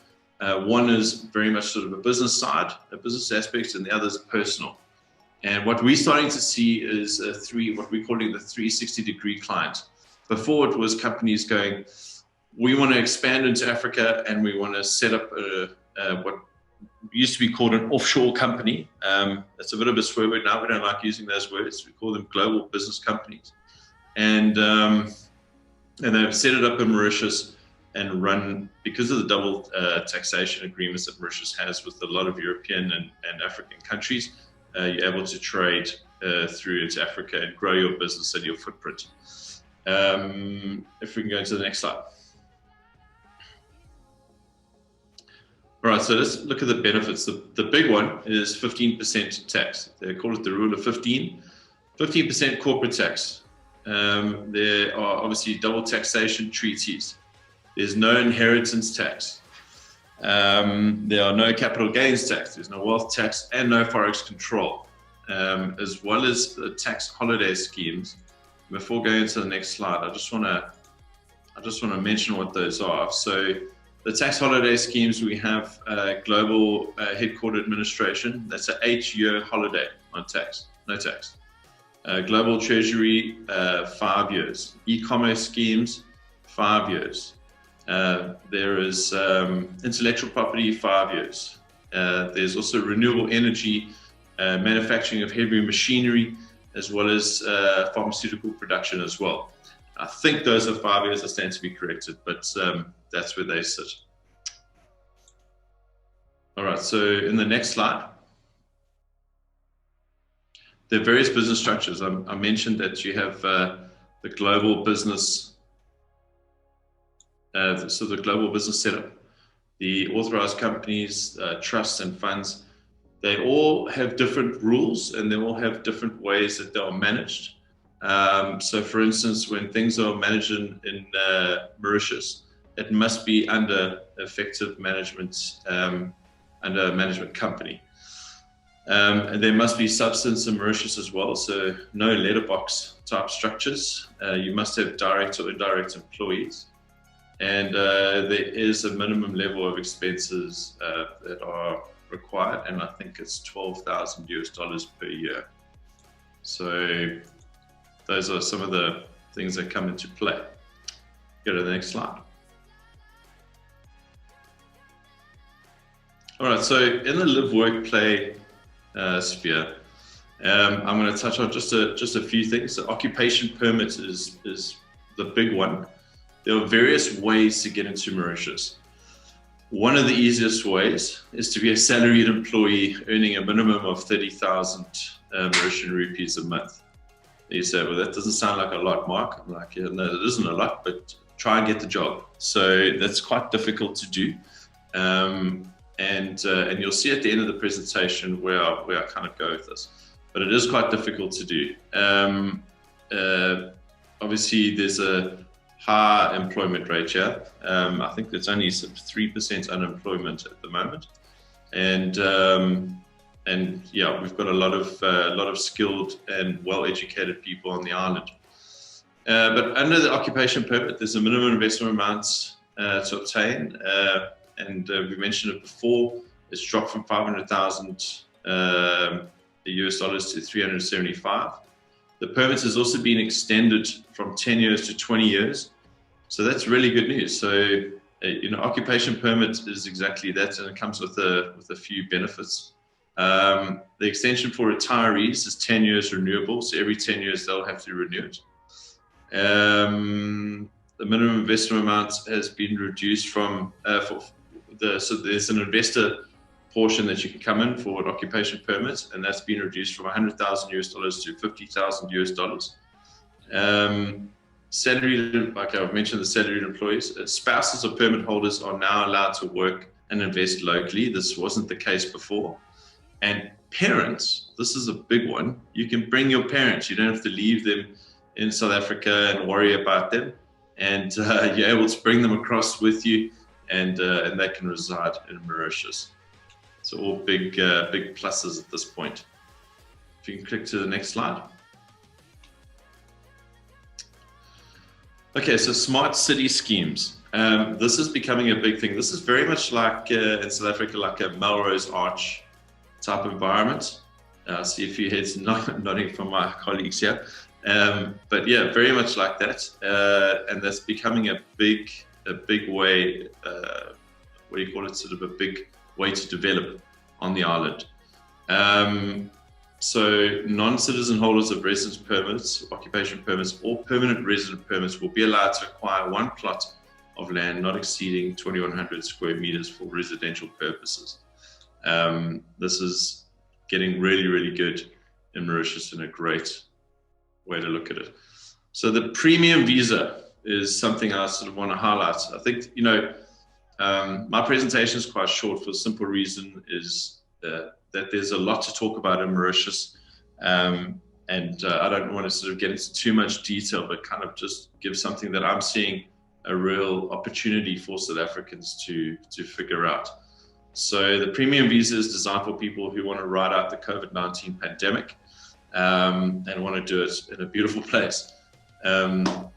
One is very much sort of a business side, a business aspect, and the other is personal. And what we're starting to see is what we're calling the 360-degree client. Before it was companies going, we want to expand into Africa and we want to set up what used to be called an offshore company. It's a bit of a swear word now. We don't like using those words. We call them global business companies. And they've set it up in Mauritius and run, because of the double taxation agreements that Mauritius has with a lot of European and African countries, you're able to trade through into Africa and grow your business and your footprint. If we can go to the next slide. All right, so let's look at the benefits. The big one is 15% tax. They call it the rule of 15. 15% corporate tax. There are obviously double taxation treaties. There's no inheritance tax. There are no capital gains tax. There's no wealth tax and no forex control, as well as the tax holiday schemes. Before going into the next slide, I just want to mention what those are. So the tax holiday schemes, we have global headquarter administration. That's an 8-year holiday on tax, no tax. Global treasury, 5 years. E-commerce schemes, 5 years. There is intellectual property, 5 years. There's also renewable energy, manufacturing of heavy machinery, as well as pharmaceutical production as well. I think those are 5 years. I stand to be corrected, but that's where they sit. All right, so in the next slide, there are various business structures. I mentioned that you have the global business, so the global business setup, the authorized companies, trusts and funds. They all have different rules and they all have different ways that they are managed. So for instance, when things are managed in Mauritius, it must be under effective management, under a management company. And there must be substance in Mauritius as well, so no letterbox type structures. You must have direct or indirect employees. And there is a minimum level of expenses that are required, and I think it's $12,000 per year. So those are some of the things that come into play. Go to the next slide. All right, so in the live, work, play sphere, I'm going to touch on just a few things. The occupation permit is the big one. There are various ways to get into Mauritius. One of the easiest ways is to be a salaried employee earning a minimum of 30,000 Mauritian rupees a month. You say, well, that doesn't sound like a lot, Mark. I'm like, yeah, no, it isn't a lot, but try and get the job. So that's quite difficult to do. And you'll see at the end of the presentation where I kind of go with this. But it is quite difficult to do. Obviously, there's a high employment rate here. I think there's only 3% unemployment at the moment, and yeah, we've got a lot of skilled and well-educated people on the island. But under the occupation permit, there's a minimum investment amount to obtain, and we mentioned it before. It's dropped from 500,000 US dollars to 375. The permit has also been extended from 10 years to 20 years. So that's really good news. So, occupation permit is exactly that, and it comes with a few benefits. The extension for retirees is 10 years renewable. So every 10 years they'll have to renew it. The minimum investment amount has been reduced from, so there's an investor portion that you can come in for an occupation permit, and that's been reduced from 100,000 US dollars to 50,000 US dollars. Salaried, like I've mentioned, the salaried employees, spouses of permit holders are now allowed to work and invest locally. This wasn't the case before. And parents, this is a big one. You can bring your parents. You don't have to leave them in South Africa and worry about them. And you're able to bring them across with you, and they can reside in Mauritius. So all big pluses at this point. If you can click to the next slide. Okay, so smart city schemes. This is becoming a big thing. This is very much like in South Africa, like a Melrose Arch type environment. I see a few heads nodding from my colleagues here. But yeah, very much like that. And that's becoming a big way, what do you call it, sort of a big way to develop on the island. So non-citizen holders of residence permits, occupation permits, or permanent resident permits will be allowed to acquire one plot of land not exceeding 2,100 square meters for residential purposes. This is getting really, really good in Mauritius, and a great way to look at it. So the premium visa is something I sort of want to highlight. I think, my presentation is quite short for the simple reason is that there's a lot to talk about in Mauritius. I don't want to sort of get into too much detail, but kind of just give something that I'm seeing a real opportunity for South Africans to figure out. So the premium visa is designed for people who want to ride out the COVID-19 pandemic and want to do it in a beautiful place.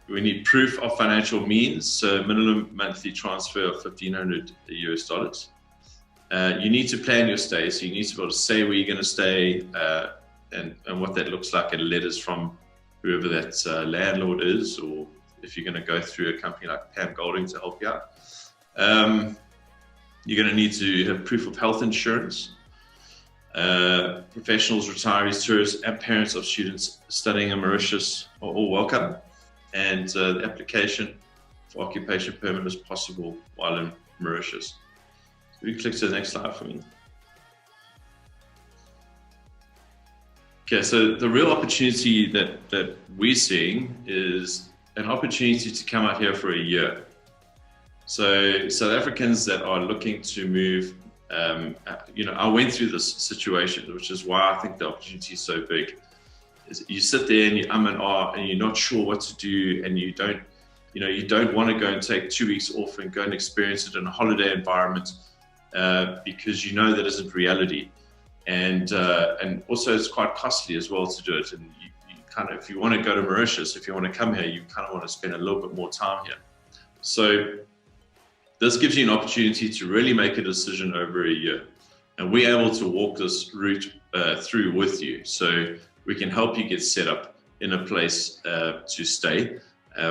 We need proof of financial means, so minimum monthly transfer of $1,500 US. You need to plan your stay, so you need to be able to say where you're going to stay and what that looks like, and letters from whoever that landlord is, or if you're going to go through a company like Pam Golding to help you out. You're going to need to have proof of health insurance. Professionals, retirees, tourists, and parents of students studying in Mauritius are all welcome. And the application for occupation permit is possible while in Mauritius. So you click to the next slide for me. Okay, so the real opportunity that we're seeing is an opportunity to come out here for a year. So South Africans that are looking to move, I went through this situation, which is why I think the opportunity is so big. Is you sit there and you and you're not sure what to do, and you don't want to go and take 2 weeks off and go and experience it in a holiday environment because you know that isn't reality. And also it's quite costly as well to do it. And you kind of, if you want to go to Mauritius, if you want to come here, you kind of want to spend a little bit more time here. So this gives you an opportunity to really make a decision over a year. And we're able to walk this route through with you. So we can help you get set up in a place to stay.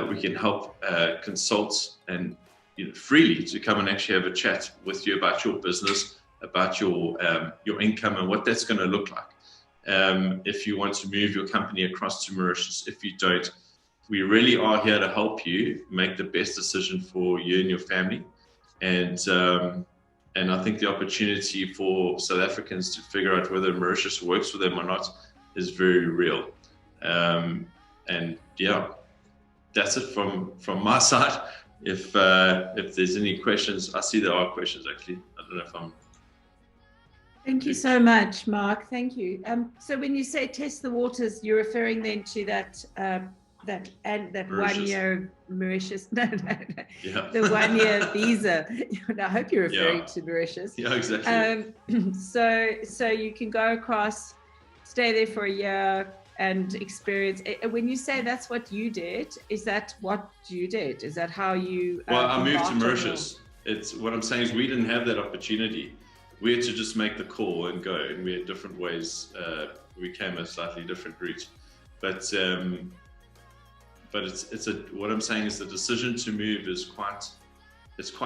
We can help consult and freely to come and actually have a chat with you about your business, about your income and what that's going to look like. If you want to move your company across to Mauritius, if you don't, we really are here to help you make the best decision for you and your family. And I think the opportunity for South Africans to figure out whether Mauritius works for them or not is very real. And yeah, that's it from my side. If there's any questions, I see there are questions actually. I don't know if I'm. Thank you so much, Marc. Thank you. So when you say test the waters, you're referring then to that Mauritius. 1 year Mauritius, no. Yeah. The 1 year visa. I hope you're referring to Mauritius. Yeah, exactly. So you can go across, stay there for a year and experience. When you say that's what you did, is that what you did? Is that how you? Well, I moved to Mauritius. It's what I'm saying is we didn't have that opportunity. We had to just make the call and go, and we had different ways. We came a slightly different route, but what I'm saying is the decision to move is quite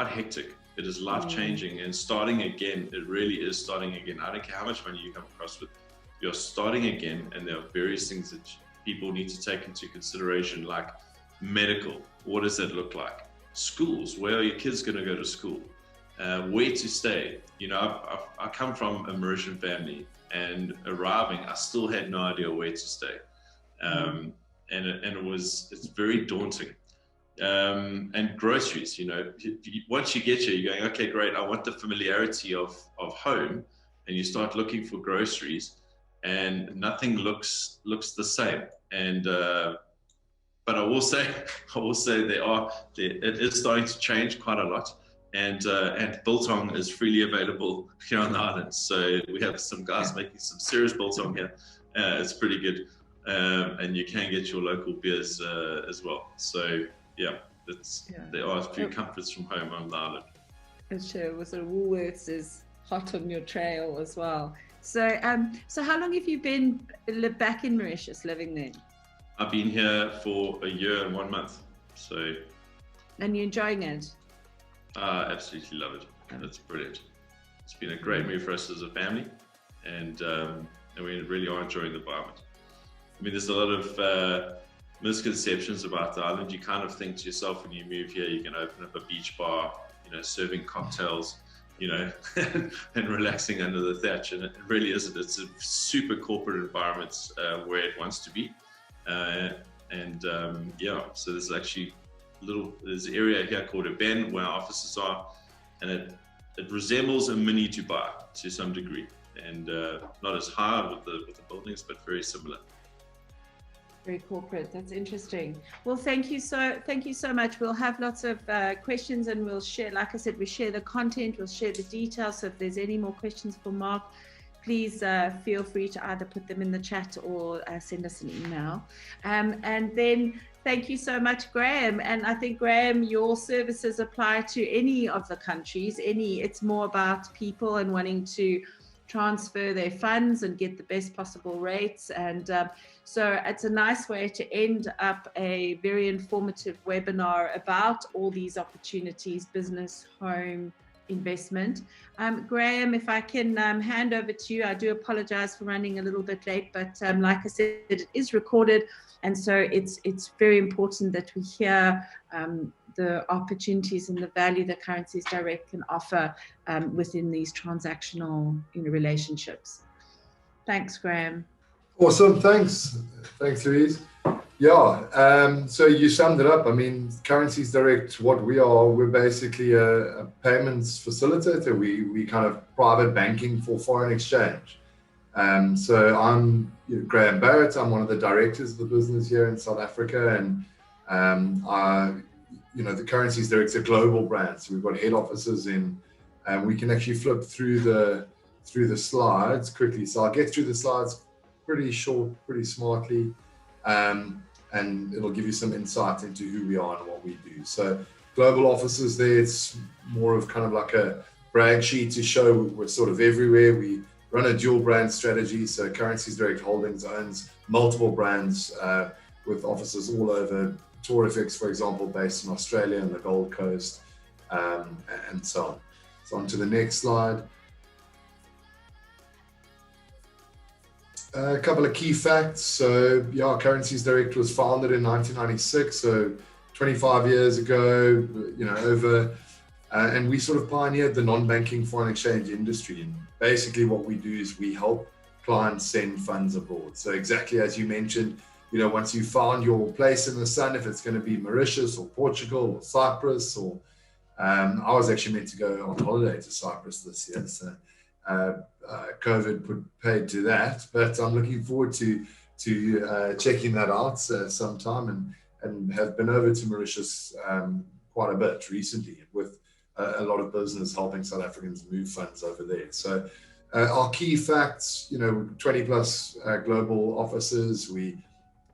hectic. It is life changing, and starting again. It really is starting again. I don't care how much money you come across with. You're starting again, and there are various things that people need to take into consideration, like medical. What does that look like? Schools. Where are your kids going to go to school? Where to stay? I come from a Mauritian family, and arriving, I still had no idea where to stay, and it's very daunting. And groceries, once you get here, you're going, okay, great. I want the familiarity of home, and you start looking for groceries, and nothing looks the same. And but I will say it is starting to change quite a lot. And biltong is freely available here on the island. So we have some guys making some serious biltong here. It's pretty good, and you can get your local beers as well. So yeah, there are a few comforts from home on the island. And sure, well, so Woolworths is hot on your trail as well. So so how long have you been back in Mauritius, living there? I've been here for a year and 1 month. So. And you're enjoying it? I absolutely love it. It's brilliant. It's been a great move for us as a family, and we really are enjoying the environment. I mean, there's a lot of misconceptions about the island. You kind of think to yourself when you move here, you're going to open up a beach bar, serving cocktails, and relaxing under the thatch, and it really isn't. It's a super corporate environment where it wants to be, so there's actually there's an area here called a Ben where our offices are, and it resembles a mini Dubai to some degree, and not as high with the buildings, but very similar. Very corporate. That's interesting. Well, thank you so much. We'll have lots of questions, and we'll share, like I said, we share the content, we'll share the details. So if there's any more questions for Marc, please feel free to either put them in the chat or send us an email. And then thank you so much, Graham. And I think, Graham, your services apply to any of the countries. It's more about people and wanting to transfer their funds and get the best possible rates. And so it's a nice way to end up a very informative webinar about all these opportunities, business, home, investment. Graham, if I can hand over to you. I do apologize for running a little bit late, but like I said, it is recorded. And so it's very important that we hear the opportunities and the value that Currencies Direct can offer within these transactional relationships. Thanks, Graham. Awesome. Thanks, Loiuse. Yeah, so you summed it up. I mean, Currencies Direct, what we are, we're basically a payments facilitator. We kind of private banking for foreign exchange. So I'm Graham Barratt. I'm one of the directors of the business here in South Africa, and the Currencies Direct's a global brand. So we've got head offices in, we can actually flip through the slides quickly. So I'll get through the slides pretty short, pretty smartly, and it'll give you some insight into who we are and what we do. So global offices there, it's more of kind of like a brag sheet to show we're sort of everywhere. We run a dual brand strategy. So Currencies Direct Holdings owns multiple brands with offices all over. TourFX, for example, based in Australia and the Gold Coast, and so on. So on to the next slide. A couple of key facts. So yeah, Currencies Direct was founded in 1996, so 25 years ago, and we sort of pioneered the non-banking foreign exchange industry. And basically what we do is we help clients send funds abroad. So exactly as you mentioned, once you found your place in the sun, if it's going to be Mauritius or Portugal or Cyprus, or I was actually meant to go on holiday to Cyprus this year, so COVID put paid to that. But I'm looking forward to checking that out sometime, and have been over to Mauritius quite a bit recently with a lot of business helping South Africans move funds over there. So our key facts, 20 plus global offices. We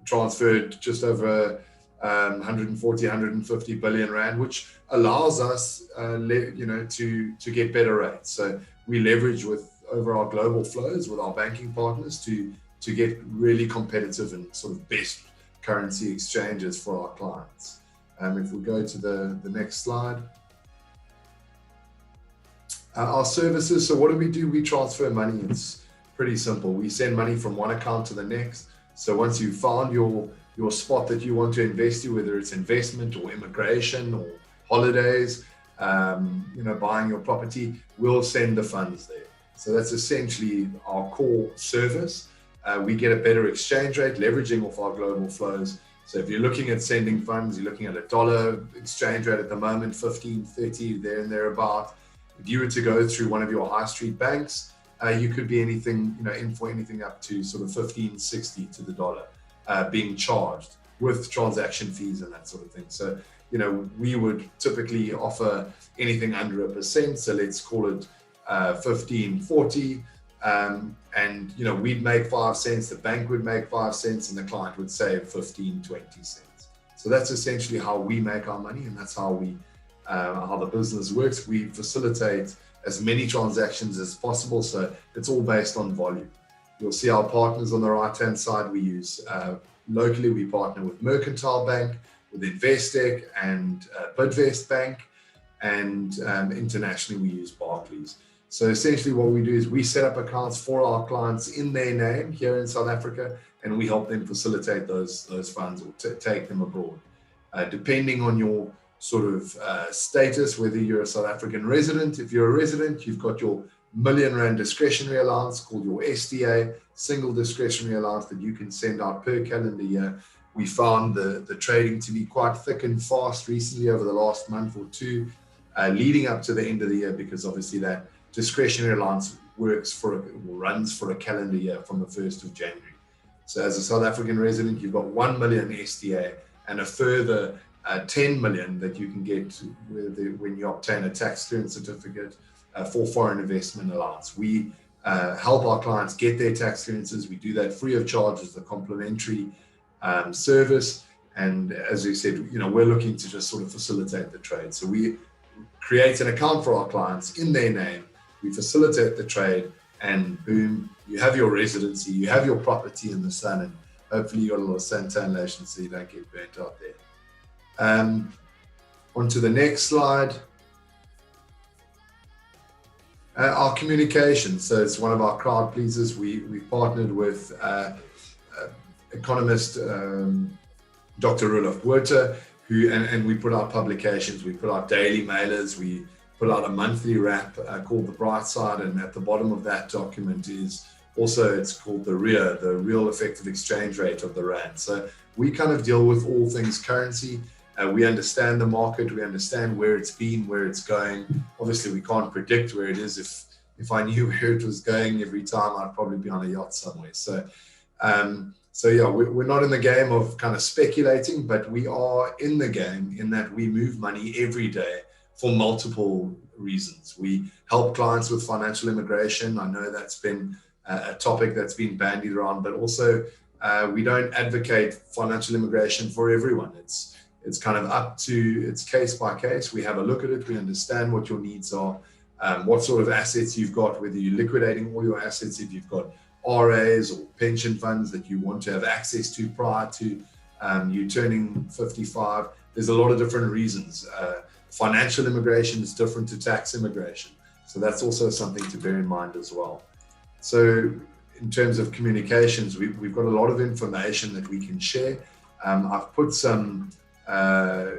transferred just over 140, 150 billion rand, which allows us, to get better rates. So we leverage with over our global flows with our banking partners to get really competitive and sort of best currency exchanges for our clients. If we go to the next slide. Our services, so what do? We transfer money. It's pretty simple. We send money from one account to the next. So once you've found your spot that you want to invest in, whether it's investment or immigration or holidays, buying your property, we'll send the funds there. So that's essentially our core service. We get a better exchange rate, leveraging off our global flows. So if you're looking at sending funds, you're looking at a dollar exchange rate at the moment, 15, 30, there and thereabout. If you were to go through one of your high street banks, you could be anything, in for anything up to sort of 15.60 to the dollar being charged with transaction fees and that sort of thing. So, we would typically offer anything under 1%. So let's call it 15.40. And, we'd make 5 cents, the bank would make 5 cents, and the client would save 15-20 cents. So that's essentially how we make our money, and that's how how the business works. We facilitate as many transactions as possible, so it's all based on volume. You'll see our partners on the right-hand side. We use, locally, we partner with Mercantile Bank, with Investec and Bidvest Bank, and internationally we use Barclays. So essentially what we do is we set up accounts for our clients in their name here in South Africa, and we help them facilitate those funds or take them abroad. Depending on your sort of status, whether you're a South African resident. If you're a resident, you've got your R1 million discretionary allowance called your SDA, single discretionary allowance that you can send out per calendar year. We found the trading to be quite thick and fast recently over the last month or two, leading up to the end of the year, because obviously that discretionary allowance runs for a calendar year from the 1st of January. So as a South African resident, you've got 1 million SDA and a further 10 million that you can get when you obtain a tax clearance certificate for foreign investment allowance. We help our clients get their tax clearances. We do that free of charge as a complimentary service. And as we said, we're looking to just sort of facilitate the trade. So we create an account for our clients in their name. We facilitate the trade, and boom, you have your residency, you have your property in the sun, and hopefully you got a little suntan lotion so you don't get burnt out there. On to the next slide. Our communication. So it's one of our crowd pleasers. We partnered with economist Dr. Rudolf Werter, and we put out publications. We put out daily mailers. We put out a monthly wrap called The Bright Side, and at the bottom of that document is also, it's called the REA, the Real Effective Exchange Rate of the Rand. So we kind of deal with all things currency. We understand the market. We understand where it's been, where it's going. Obviously, we can't predict where it is. If I knew where it was going every time, I'd probably be on a yacht somewhere. So yeah, we're not in the game of kind of speculating, but we are in the game in that we move money every day for multiple reasons. We help clients with financial immigration. I know that's been a topic that's been bandied around, but also we don't advocate financial immigration for everyone. It's kind of it's case by case. We have a look at it. We understand what your needs are, what sort of assets you've got, whether you're liquidating all your assets, if you've got RAs or pension funds that you want to have access to prior to you turning 55. There's a lot of different reasons. Financial immigration is different to tax immigration. So that's also something to bear in mind as well. So in terms of communications, we've got a lot of information that we can share. I've put some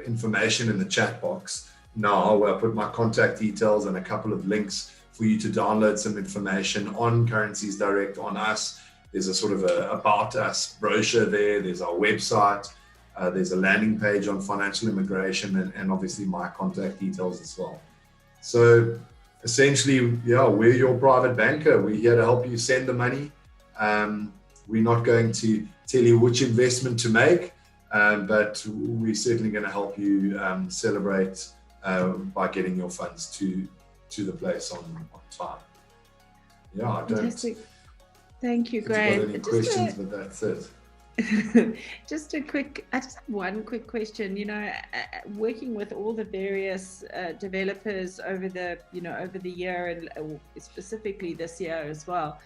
information in the chat box now where I put my contact details and a couple of links for you to download some information on Currencies Direct, on us. There's a sort of a About Us brochure there. There's our website. There's a landing page on financial immigration and obviously my contact details as well. So essentially, yeah, we're your private banker. We're here to help you send the money. We're not going to tell you which investment to make, but we're certainly going to help you celebrate by getting your funds to the place on time. Yeah, I don't. Fantastic. Thank you, Graham. Got any questions, but that's it. I just have one quick question. Working with all the various developers over the year and specifically this year as well.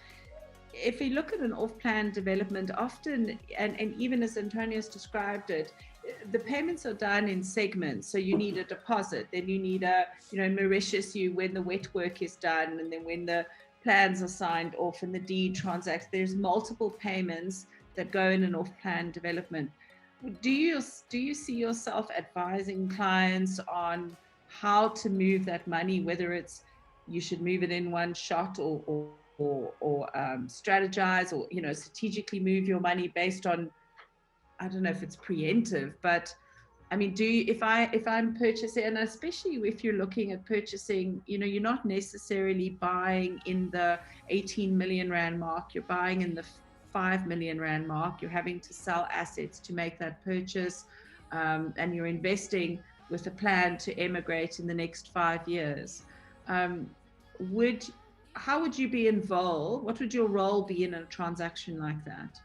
If we look at an off-plan development, often, and even as Antonis described it, the payments are done in segments. So you need a deposit, then you need in Mauritius, when the wet work is done, and then when the plans are signed off and the deed transacts, there's multiple payments that go in an off-plan development. Do you see yourself advising clients on how to move that money, whether it's you should move it in one shot or strategize or strategically move your money based on, I don't know if it's preemptive, but I mean, if I'm purchasing, and especially if you're looking at purchasing, you're not necessarily buying in the 18 million Rand mark, you're buying in the 5 million Rand mark, you're having to sell assets to make that purchase, and you're investing with a plan to emigrate in the next 5 years. How would you be involved? What would your role be in a transaction like that?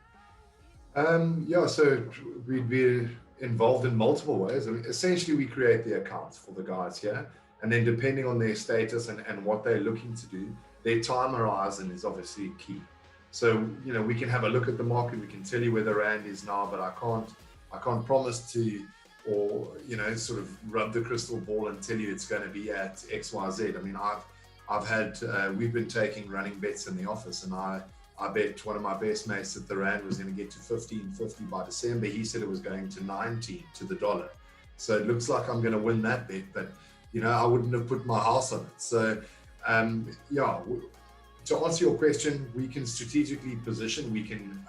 So we'd be involved in multiple ways. I mean, essentially, we create the accounts for the guys here, and then depending on their status and what they're looking to do, their time horizon is obviously key. So we can have a look at the market. We can tell you where the Rand is now, but I can't promise to, or sort of rub the crystal ball and tell you it's going to be at XYZ. I mean, we've been taking running bets in the office, and I bet one of my best mates that the Rand was going to get to 15.50 by December. He said it was going to 19 to the dollar. So it looks like I'm going to win that bet, but I wouldn't have put my house on it. So to answer your question, we can strategically position. We can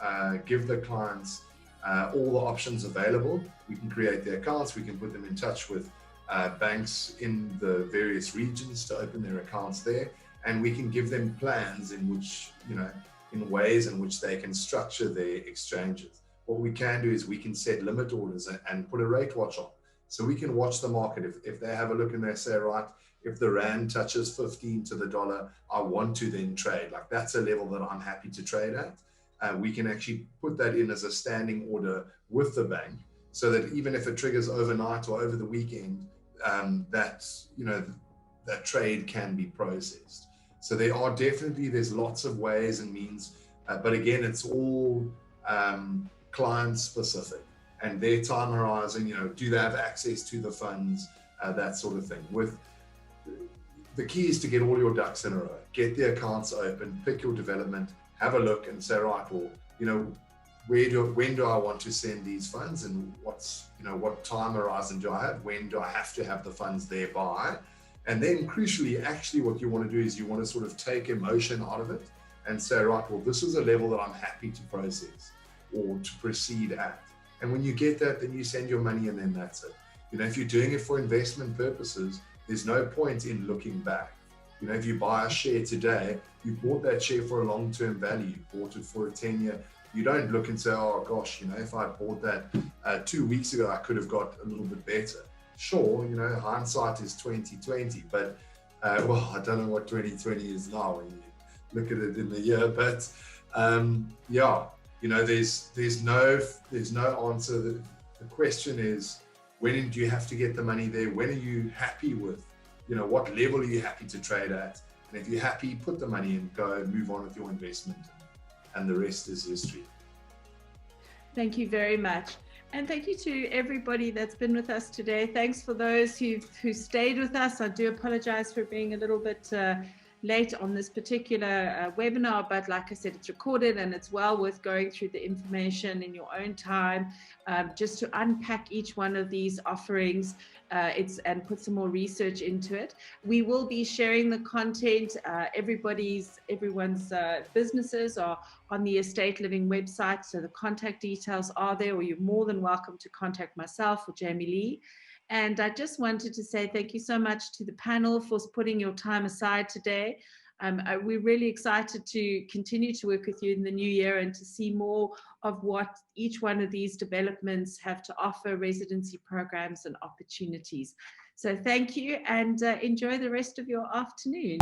give the clients all the options available. We can create their accounts. We can put them in touch with banks in the various regions to open their accounts there, and we can give them plans in which in ways in which they can structure their exchanges. What we can do is we can set limit orders and put a rate watch on. So we can watch the market. If they have a look and they say, right, if the rand touches 15 to the dollar, I want to then trade. Like that's a level that I'm happy to trade at. We can actually put that in as a standing order with the bank, so that even if it triggers overnight or over the weekend, that trade can be processed. So there's lots of ways and means, but again, it's all client specific and their time horizon. Do they have access to the funds, that sort of thing. The key is to get all your ducks in a row, get the accounts open, pick your development, have a look and say, right, well, when do I want to send these funds, and what time horizon do I have? When do I have to have the funds there by? And then crucially, actually what you want to do is you want to sort of take emotion out of it and say, right, well, this is a level that I'm happy to process or to proceed at. And when you get that, then you send your money and then that's it. If you're doing it for investment purposes, there's no point in looking back. If you buy a share today, you bought that share for a long-term value, you bought it for a 10-year. You don't look and say, oh gosh, if I bought that 2 weeks ago, I could have got a little bit better. Sure, hindsight is 2020, but well, I don't know what 2020 is now when you look at it in the year, but there's no answer. The question is, when do you have to get the money there? When are you happy with, what level are you happy to trade at? And if you're happy, put the money in, go and move on with your investment, and the rest is history. Thank you very much. And thank you to everybody that's been with us today. Thanks for those who stayed with us. I do apologize for being a little bit late on this particular webinar, but like I said, it's recorded and it's well worth going through the information in your own time, just to unpack each one of these offerings and put some more research into it. We will be sharing the content. Everyone's businesses are on the Estate Living website, so the contact details are there, or you're more than welcome to contact myself or Jamie Lee. And I just wanted to say thank you so much to the panel for putting your time aside today. We're really excited to continue to work with you in the new year and to see more of what each one of these developments have to offer, residency programs and opportunities. So thank you, and enjoy the rest of your afternoon.